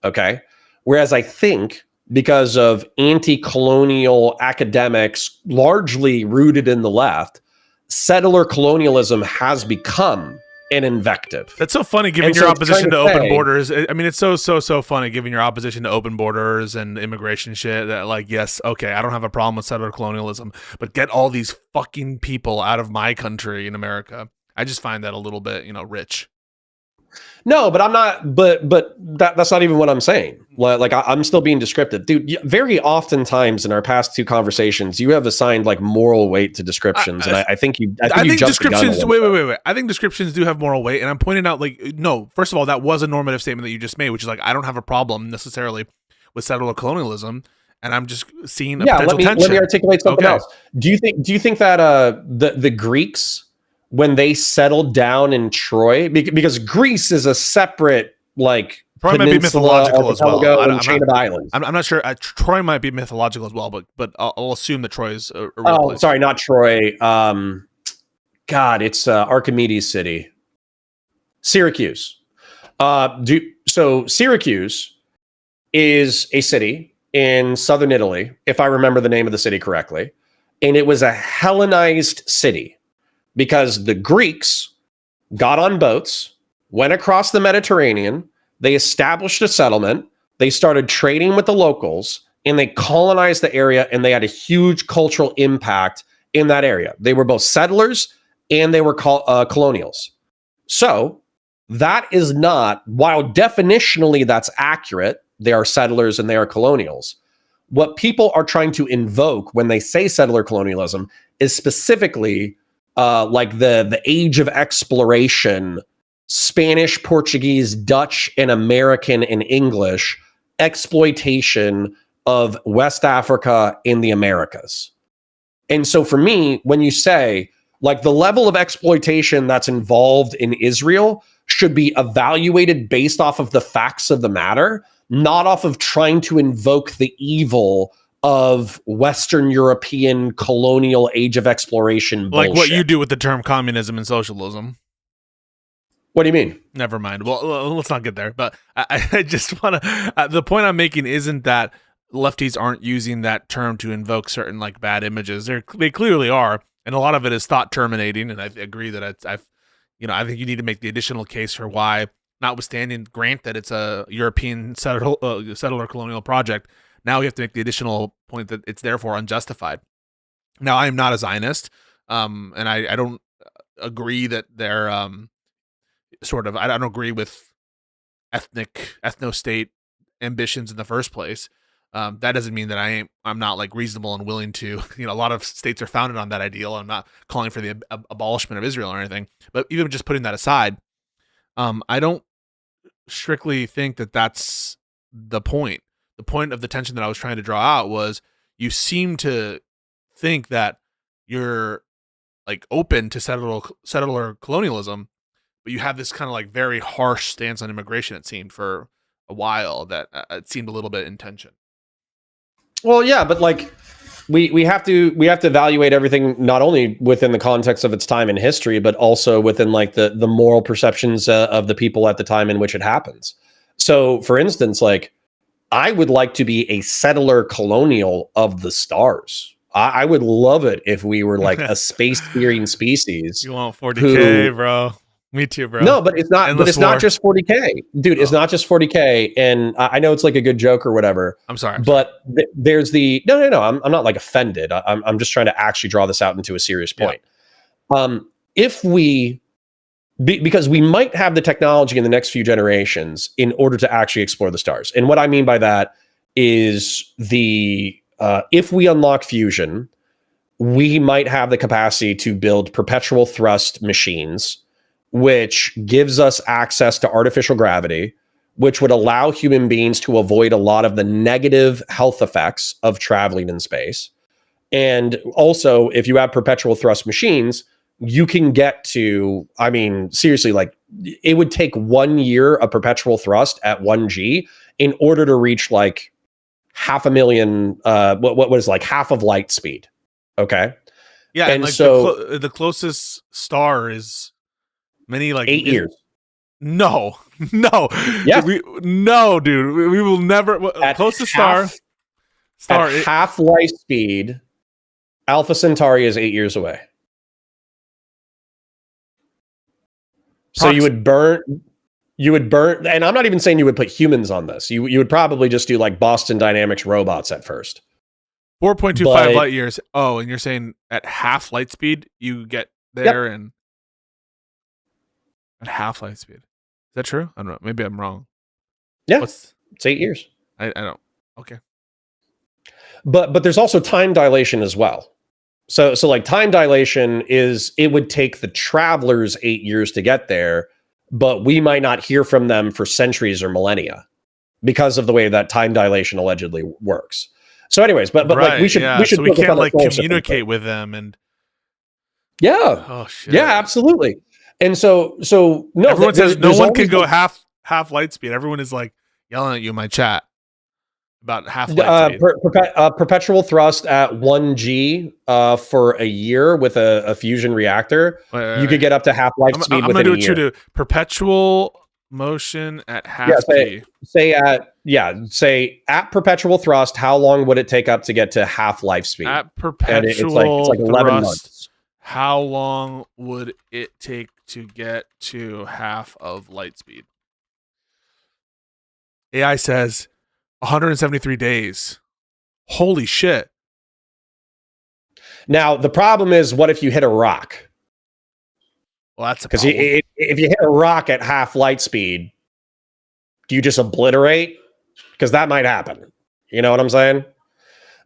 Okay. Whereas I think because of anti-colonial academics, largely rooted in the left, settler colonialism has become an invective. That's so funny, given your opposition to open borders. I mean, it's so funny, given your opposition to open borders and immigration shit, that like, yes, okay, I don't have a problem with settler colonialism, but get all these fucking people out of my country in America. I just find that a little bit, rich. No, but I'm not. But that's not even what I'm saying. Like I'm still being descriptive, dude. Very oftentimes in our past two conversations, you have assigned like moral weight to descriptions, and I think you jumped the gun a descriptions. little Wait, bit. wait. I think descriptions do have moral weight, and I'm pointing out like no. First of all, that was a normative statement that you just made, which is like I don't have a problem necessarily with settler colonialism, and I'm just seeing a potential tension. Let me articulate something else. Do you think that the Greeks, when they settled down in Troy, because Greece is a separate like Troy might be mythological as well. And chain of islands. I'm not sure. Troy might be mythological as well, but I'll assume that Troy is a real place. Sorry, not Troy. God, it's Archimedes' city, Syracuse. So Syracuse is a city in southern Italy, if I remember the name of the city correctly, and it was a Hellenized city because the Greeks got on boats, went across the Mediterranean, they established a settlement, they started trading with the locals, and they colonized the area, and they had a huge cultural impact in that area. They were both settlers and they were colonials. So that is not, while definitionally that's accurate, they are settlers and they are colonials. What people are trying to invoke when they say settler colonialism is specifically like the age of exploration, Spanish, Portuguese, Dutch, and American and English exploitation of West Africa in the Americas. And so for me, when you say like the level of exploitation that's involved in Israel should be evaluated based off of the facts of the matter, not off of trying to invoke the evil of Western European colonial age of exploration bullshit. Like what you do with the term communism and socialism. What do you mean? Never mind. Well, let's not get there. But I just want to. The point I'm making isn't that lefties aren't using that term to invoke certain like bad images. They clearly are, and a lot of it is thought terminating. And I agree that I think you need to make the additional case for why, notwithstanding grant that it's a European settler colonial project. Now we have to make the additional point that it's therefore unjustified. Now I am not a Zionist, and I don't agree that they're I don't agree with ethno-state ambitions in the first place. That doesn't mean that I'm not like reasonable and willing to, a lot of states are founded on that ideal. I'm not calling for the abolishment of Israel or anything, but even just putting that aside, I don't strictly think that that's the point. The point of the tension that I was trying to draw out was you seem to think that you're like open to settler colonialism, but you have this kind of like very harsh stance on immigration. It seemed for a while that it seemed a little bit in tension. Well, yeah, but like we have to evaluate everything not only within the context of its time in history, but also within like the moral perceptions of the people at the time in which it happens. So, for instance, like I would like to be a settler colonial of the stars. I would love it if we were like a space-faring species. You want 40K, bro? Me too, bro. No, but it's not. But it's not just 40K, dude. It's not just 40K. And I know it's like a good joke or whatever. I'm sorry. But there's the no. I'm not like offended. I'm just trying to actually draw this out into a serious point. Yeah. If we, because we might have the technology in the next few generations in order to actually explore the stars. And what I mean by that is if we unlock fusion, we might have the capacity to build perpetual thrust machines, which gives us access to artificial gravity, which would allow human beings to avoid a lot of the negative health effects of traveling in space. And also, if you have perpetual thrust machines, you can get to, I mean, seriously, like it would take 1 year of perpetual thrust at 1G in order to reach like 500,000, what was like half of light speed. Okay. Yeah. And like so the closest star is many like 8 years. No. Yeah. No, dude. We will never. Closest star. At half light speed, Alpha Centauri is 8 years away. So you would burn, and I'm not even saying you would put humans on this. You would probably just do like Boston Dynamics robots at first. 4.25 light years. Oh, and you're saying at half light speed, you get there and at half light speed. that true? I don't know. Maybe I'm wrong. Yeah, What's it's 8 years. I don't. Okay. But there's also time dilation as well. So like time dilation is it would take the travelers 8 years to get there, but we might not hear from them for centuries or millennia because of the way that time dilation allegedly works. So anyways, but Right, like we should so we focus can't on our like solar system communicate first. with them and Yeah. shit. Yeah, absolutely. And so no, Everyone says no there's one can always go half light speed. Everyone is like yelling at you in my chat about half light speed. perpetual thrust at 1G for a year with a fusion reactor. You could get up to half life speed I'm within gonna a do year. what you do. Perpetual motion at half G. Say at perpetual thrust, how long would it take up to get to half life speed? At perpetual it's like 11 thrust, months. how long would it take to get to half of light speed? AI says 173 days. Holy shit. Now, the problem is, what if you hit a rock? Well, that's because if you hit a rock at half light speed, do you just obliterate? Because that might happen. You know what I'm saying?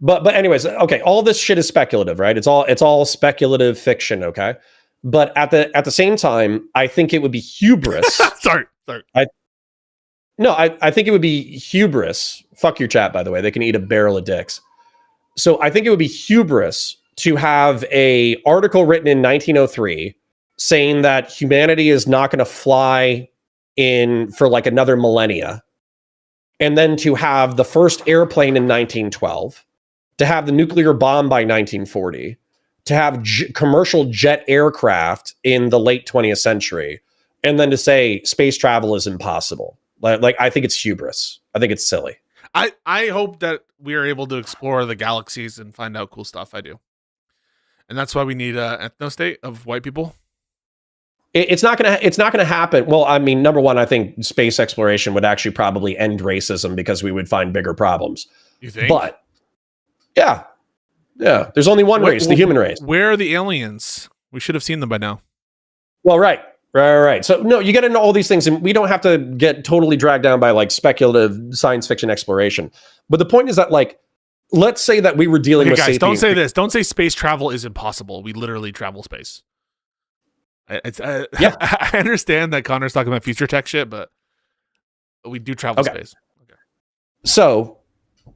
But anyways, okay, all this shit is speculative, right? It's all speculative fiction, okay? But at the same time, I think it would be hubris. Sorry. I think it would be hubris. Fuck your chat, by the way. They can eat a barrel of dicks. So I think it would be hubris to have a article written in 1903 saying that humanity is not going to fly in for like another millennia, and then to have the first airplane in 1912, to have the nuclear bomb by 1940, to have commercial jet aircraft in the late 20th century, and then to say space travel is impossible. Like I think it's hubris. I think it's silly. I hope that we are able to explore the galaxies and find out cool stuff. I do. And that's why we need an ethno-state of white people. It's not gonna happen. Well, I mean, number one, I think space exploration would actually probably end racism because we would find bigger problems. You think? But yeah. There's only one race, the human race. Where are the aliens? We should have seen them by now. Well, right. So no, you get into all these things, and we don't have to get totally dragged down by like speculative science fiction exploration. But the point is that, like, let's say that we were dealing with guys. Don't say this. Don't say space travel is impossible. We literally travel space. Yeah. I understand that Connor's talking about future tech shit, but we do travel space. Okay. So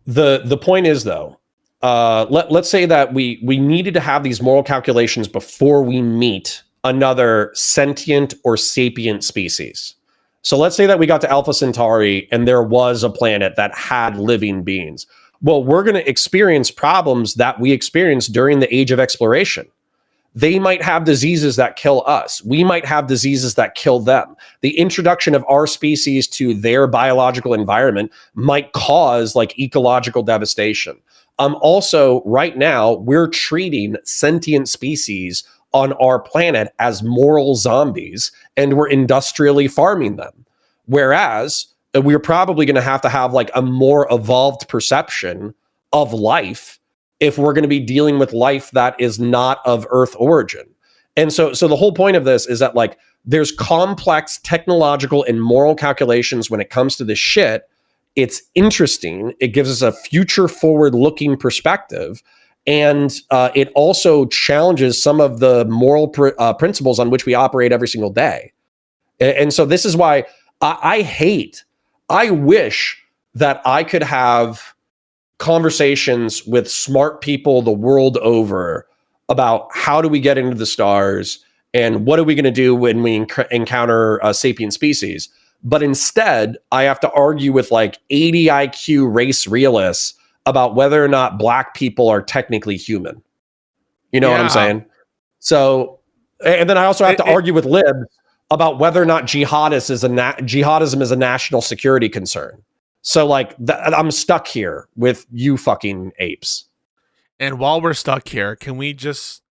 the point is, though, let's say that we needed to have these moral calculations before we meet another sentient or sapient species. So let's say that we got to Alpha Centauri and there was a planet that had living beings. Well, we're going to experience problems that we experienced during the age of exploration. They might have diseases that kill us. We might have diseases that kill them. The introduction of our species to their biological environment might cause like ecological devastation. Also, right now, we're treating sentient species on our planet as moral zombies, and we're industrially farming them. Whereas we're probably going to have like a more evolved perception of life if we're going to be dealing with life that is not of Earth origin. And so the whole point of this is that like there's complex technological and moral calculations when it comes to this shit. It's interesting. It gives us a future forward looking perspective. And it also challenges some of the moral principles on which we operate every single day. And so this is why I wish that I could have conversations with smart people the world over about how do we get into the stars and what are we going to do when we encounter sapient species. But instead, I have to argue with like 80 IQ race realists about whether or not black people are technically human. You know what I'm saying? So, and then I also have to argue with libs about whether or not jihadism is a national security concern. So like I'm stuck here with you fucking apes. And while we're stuck here, can we just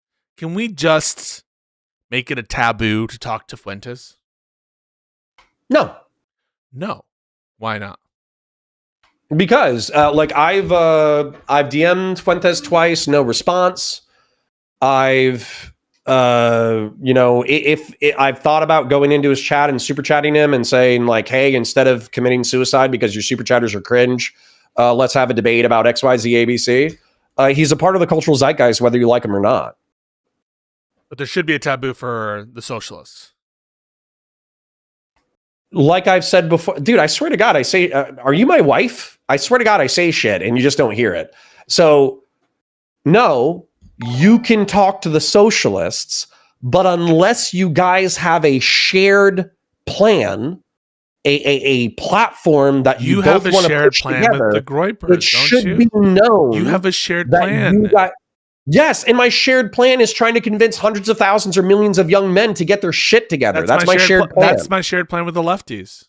make it a taboo to talk to Fuentes? No. Why not? Because like I've DM'd Fuentes twice, no response. I've if I've thought about going into his chat and super chatting him and saying like, hey, instead of committing suicide because your super chatters are cringe, let's have a debate about XYZ ABC. He's a part of the cultural zeitgeist, whether you like him or not. But there should be a taboo for the socialists. Like I've said before, dude, I swear to God, I say, are you my wife? I swear to God, I say shit and you just don't hear it. So no, you can talk to the socialists, but unless you guys have a shared plan, a platform that you both want to push together, with the Groypers, it should be known you have a shared plan. Yes, and my shared plan is trying to convince hundreds of thousands or millions of young men to get their shit together. That's my shared plan. That's my shared plan with the lefties.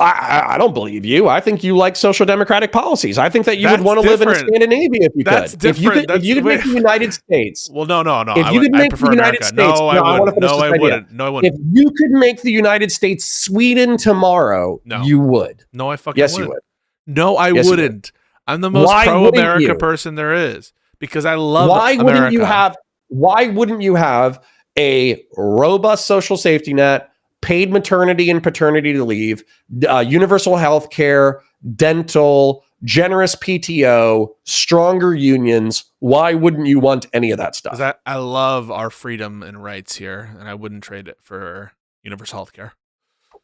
I don't believe you. I think you like social democratic policies. I think that you would want to live in Scandinavia if you could. That's different. If you could make the United States. Well, no. If you could make the United States. No, I wouldn't. No, I wouldn't. If you could make the United States Sweden tomorrow, you would. No, I fucking yes, wouldn't. You would. No, I wouldn't. I'm the most pro-America person there is because I love America. Why wouldn't you have a robust social safety net, paid maternity and paternity leave, universal health care, dental, generous PTO, stronger unions? Why wouldn't you want any of that stuff? Because I love our freedom and rights here, and I wouldn't trade it for universal health care.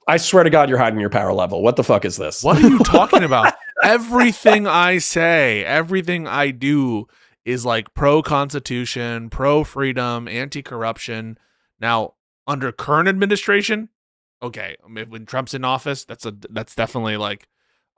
I swear to God, you're hiding your power level. What the fuck is this? What are you talking about? Everything I say, everything I do is like pro-constitution, pro-freedom, anti-corruption. Now, under current administration, okay, I mean, when Trump's in office, that's definitely like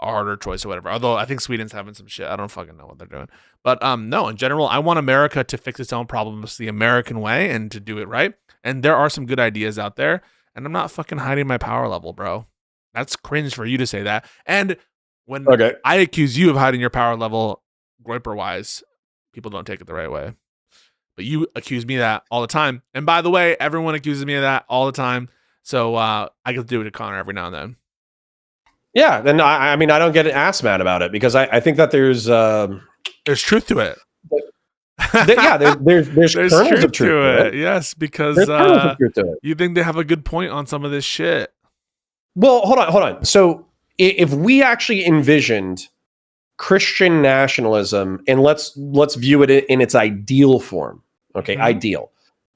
a harder choice or whatever. Although I think Sweden's having some shit. I don't fucking know what they're doing. But no, in general, I want America to fix its own problems the American way and to do it right. And there are some good ideas out there. And I'm not fucking hiding my power level, bro. That's cringe for you to say that. And when I accuse you of hiding your power level, Groyper-wise, people don't take it the right way. But you accuse me of that all the time. And by the way, everyone accuses me of that all the time. So I get to do it to Connor every now and then. Yeah, then I mean, I don't get ass mad about it because I think that there's truth to it. There's kernels of truth to it. Yes, because you think they have a good point on some of this shit. Well, hold on. So if we actually envisioned Christian nationalism, and let's view it in its ideal form, okay, ideal.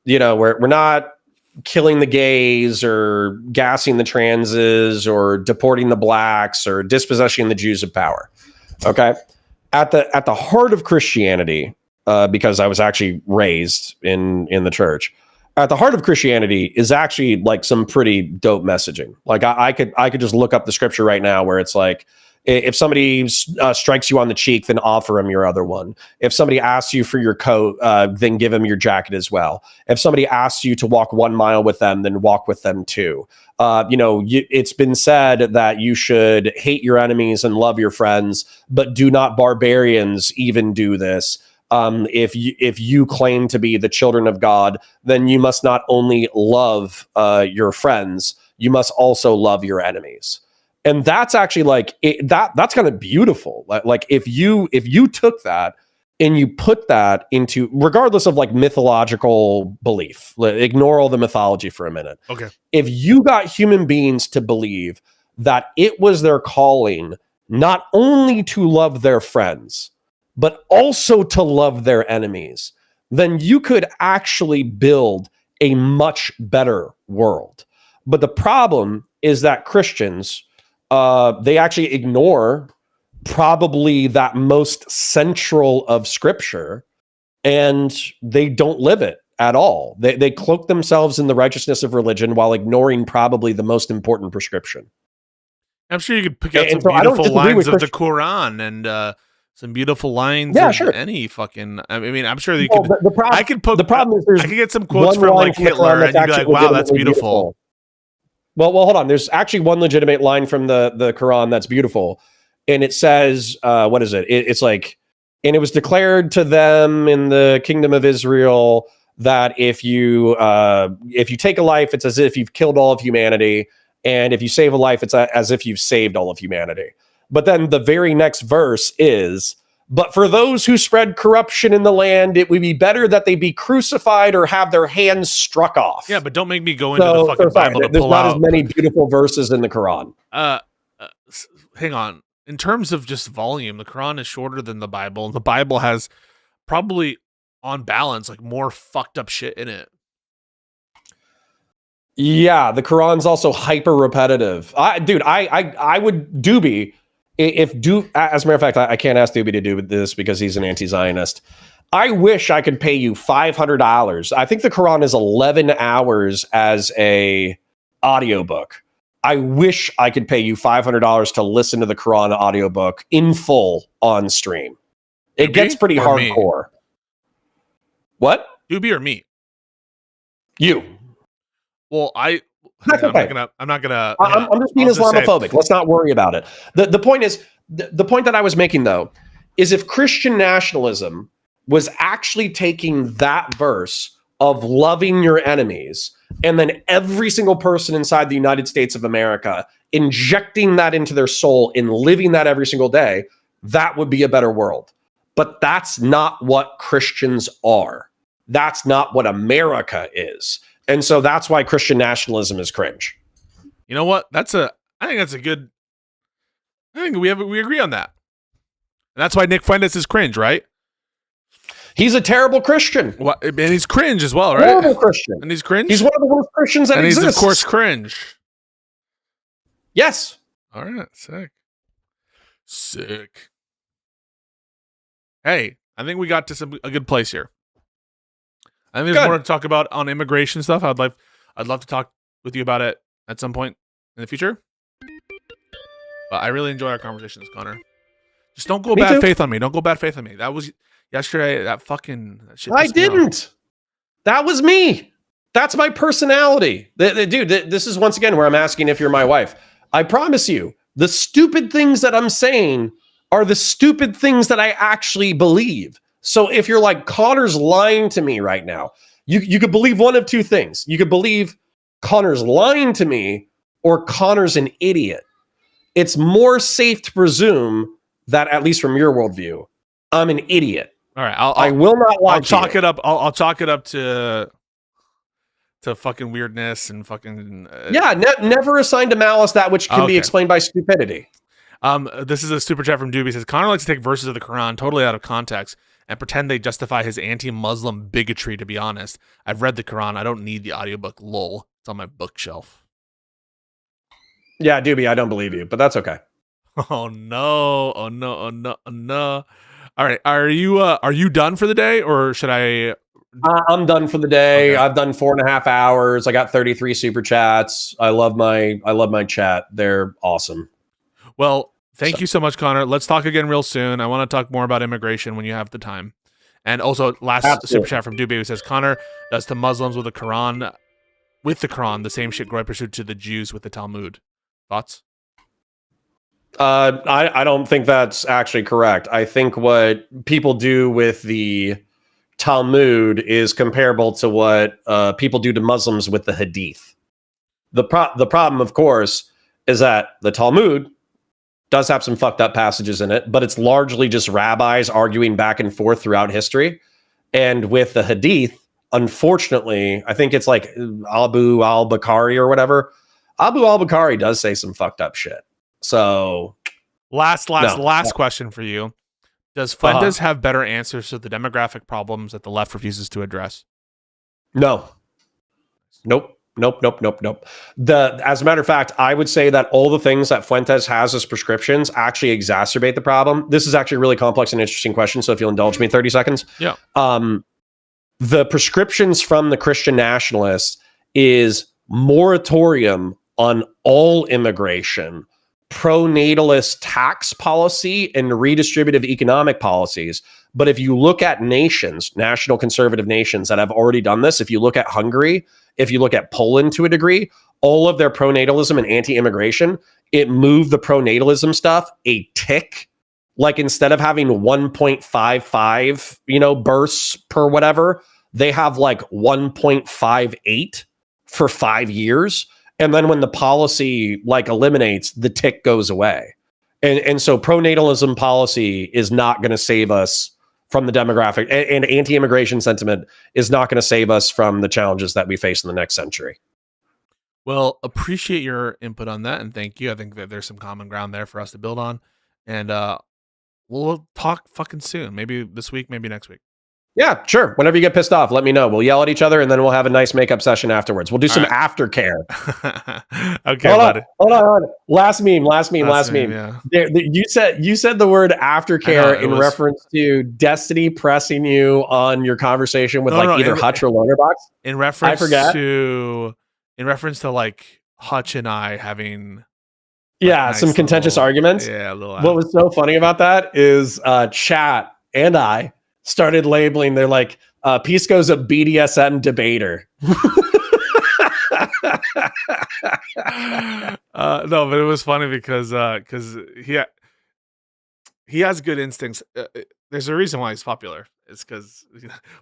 We're not killing the gays or gassing the transes or deporting the blacks or dispossessing the Jews of power. Okay, at the heart of Christianity. Because I was actually raised in the church. At the heart of Christianity is actually like some pretty dope messaging. Like I could just look up the scripture right now where it's like, if somebody strikes you on the cheek, then offer him your other one. If somebody asks you for your coat, then give him your jacket as well. If somebody asks you to walk 1 mile with them, then walk with them too. It's been said that you should hate your enemies and love your friends, but do not barbarians even do this. If you claim to be the children of God, then you must not only love your friends, you must also love your enemies. And that's actually like that's kind of beautiful. Like if you took that and you put that into, regardless of like mythological belief, ignore all the mythology for a minute. Okay. If you got human beings to believe that it was their calling not only to love their friends, but also to love their enemies, then you could actually build a much better world. But the problem is that Christians, they actually ignore probably that most central of scripture, and they don't live it at all. They cloak themselves in the righteousness of religion while ignoring probably the most important prescription. I'm sure you could pick out some beautiful lines of the Quran and some beautiful lines. Yeah, sure. Any fucking. I mean, I'm sure you could. The problem is, I could get some quotes from like Hitler, and you'd be like, "Wow, that's beautiful." Well, hold on. There's actually one legitimate line from the Quran that's beautiful, and it says, "What is it? It's like, and it was declared to them in the kingdom of Israel that if you take a life, it's as if you've killed all of humanity, and if you save a life, it's as if you've saved all of humanity." But then the very next verse is, But for those who spread corruption in the land, it would be better that they be crucified or have their hands struck off. Yeah, but don't make me go into the fucking Bible to There's pull not out. as many beautiful verses in the Quran. Hang on. In terms of just volume, the Quran is shorter than the Bible. The Bible has probably, on balance, like more fucked up shit in it. Yeah, the Quran's also hyper repetitive. I would Doobie if as a matter of fact, I can't ask Doobie to do this because he's an anti-Zionist. I wish I could pay you $500. I think the Quran is 11 hours as a audiobook. I wish I could pay you $500 to listen to the Quran audiobook in full on stream. It gets pretty hardcore. Me? What? Doobie or me? You. Well, I'm just being Islamophobic. Let's not worry about it. The point is, the point that I was making though, is if Christian nationalism was actually taking that verse of loving your enemies and then every single person inside the United States of America injecting that into their soul and living that every single day, that would be a better world. But that's not what Christians are. That's not what America is. And so that's why Christian nationalism is cringe. You know what? I think we agree on that. And that's why Nick Fuentes is cringe, right? He's a terrible Christian. And he's cringe as well, right? Terrible Christian. And he's cringe? He's one of the worst Christians that exists. And he's, of course, cringe. Yes. All right. Sick. Hey, I think we got to a good place here. I think there's more to talk about on immigration stuff. I'd love to talk with you about it at some point in the future. But I really enjoy our conversations, Connor. Just don't go bad faith on me. Don't go bad faith on me. That was yesterday. That shit. I didn't. That was me. That's my personality. Dude, this is once again where I'm asking if you're my wife. I promise you, the stupid things that I'm saying are the stupid things that I actually believe. So if you're like, Connor's lying to me right now, you could believe one of two things. You could believe Connor's lying to me or Connor's an idiot. It's more safe to presume that, at least from your worldview, I'm an idiot. All right, I will not lie. I'll chalk it up. I'll chalk it up to fucking weirdness and fucking never assign to malice that which can be explained by stupidity. This is a super chat from Doobie. Says Connor likes to take verses of the Quran totally out of context and pretend they justify his anti-Muslim bigotry. To be honest, I've read the Quran. I don't need the audiobook. Lol. It's on my bookshelf. Yeah, Doobie, I don't believe you, but that's okay. Oh no! Oh no! Oh no! Oh no! All right, are you done for the day, or should I? I'm done for the day. Okay. I've done 4.5 hours. I got 33 super chats. I love my chat. They're awesome. Well, thank you so much, Connor. Let's talk again real soon. I want to talk more about immigration when you have the time. And also, last super chat from Doobie who says Connor does to Muslims with the Quran the same shit Groy pursued to the Jews with the Talmud. Thoughts? I don't think that's actually correct. I think what people do with the Talmud is comparable to what people do to Muslims with the Hadith. The problem, of course, is that the Talmud does have some fucked up passages in it, but it's largely just rabbis arguing back and forth throughout history. And with the Hadith, unfortunately, I think it's like Abu al-Bakari or whatever. Abu al-Bakari does say some fucked up shit. So last question for you. Does Fuentes have better answers to the demographic problems that the left refuses to address? No. Nope. As a matter of fact, I would say that all the things that Fuentes has as prescriptions actually exacerbate the problem. This is actually a really complex and interesting question. So if you'll indulge me 30 seconds. Yeah. The prescriptions from the Christian nationalists is moratorium on all immigration, pro-natalist tax policy, and redistributive economic policies. But if you look at nations, national conservative nations that have already done this, if you look at Hungary, if you look at Poland to a degree, all of their pro-natalism and anti-immigration, it moved the pro-natalism stuff a tick. Like instead of having 1.55, births per whatever, they have like 1.58 for 5 years. And then when the policy like eliminates, the tick goes away. And so pronatalism policy is not going to save us from the demographic, and anti-immigration sentiment is not going to save us from the challenges that we face in the next century. Well, appreciate your input on that, and thank you. I think that there's some common ground there for us to build on, and we'll talk fucking soon. Maybe this week, maybe next week. Yeah, sure. Whenever you get pissed off, let me know. We'll yell at each other, and then we'll have a nice makeup session afterwards. We'll do some aftercare. Okay, hold buddy. On. Last meme. Yeah. You said the word aftercare in reference to Destiny pressing you on your conversation with either Hutch or Loaderbox. In reference to like Hutch and I having some contentious arguments. Yeah, a little. What was so funny about that is chat and I started labeling. They're like, Pisco's a BDSM debater. No, but it was funny because he has good instincts. There's a reason why he's popular. It's because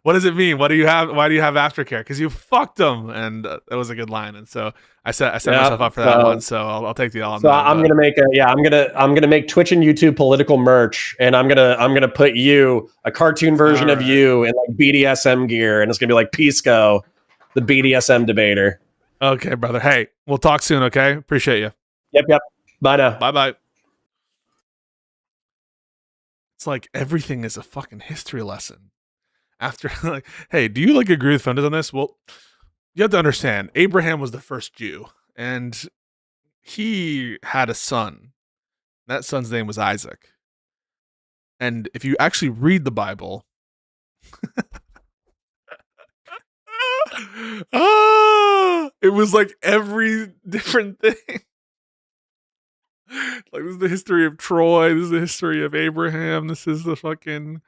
what does it mean? What do you have? Why do you have aftercare? Because you fucked him, and that was a good line. And so I set myself up for that one. So I'll take the L on that. I'm gonna make Twitch and YouTube political merch, and I'm gonna put a cartoon version of you in like BDSM gear, and it's gonna be like Pisco, the BDSM debater. Okay, brother. Hey, we'll talk soon. Okay, appreciate you. Yep. Bye now. Bye. It's like everything is a fucking history lesson. After like, hey, do you like agree with Funders on this? Well, you have to understand, Abraham was the first Jew, and he had a son. That son's name was Isaac. And if you actually read the Bible, it was like every different thing. Like, this is the history of Troy. This is the history of Abraham. This is the fucking.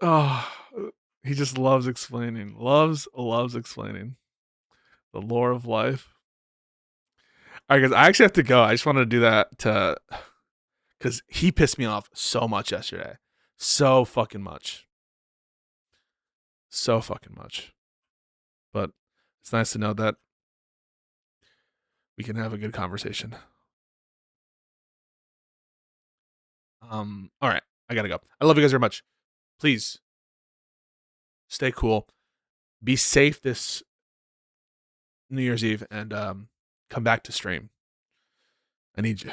He just loves explaining. Loves explaining the lore of life. All right, guys, I actually have to go. I just wanted to do that because he pissed me off so much yesterday. So fucking much. But it's nice to know that we can have a good conversation. All right, I gotta go. I love you guys very much. Please stay cool, be safe this New Year's Eve, and come back to stream. I need you.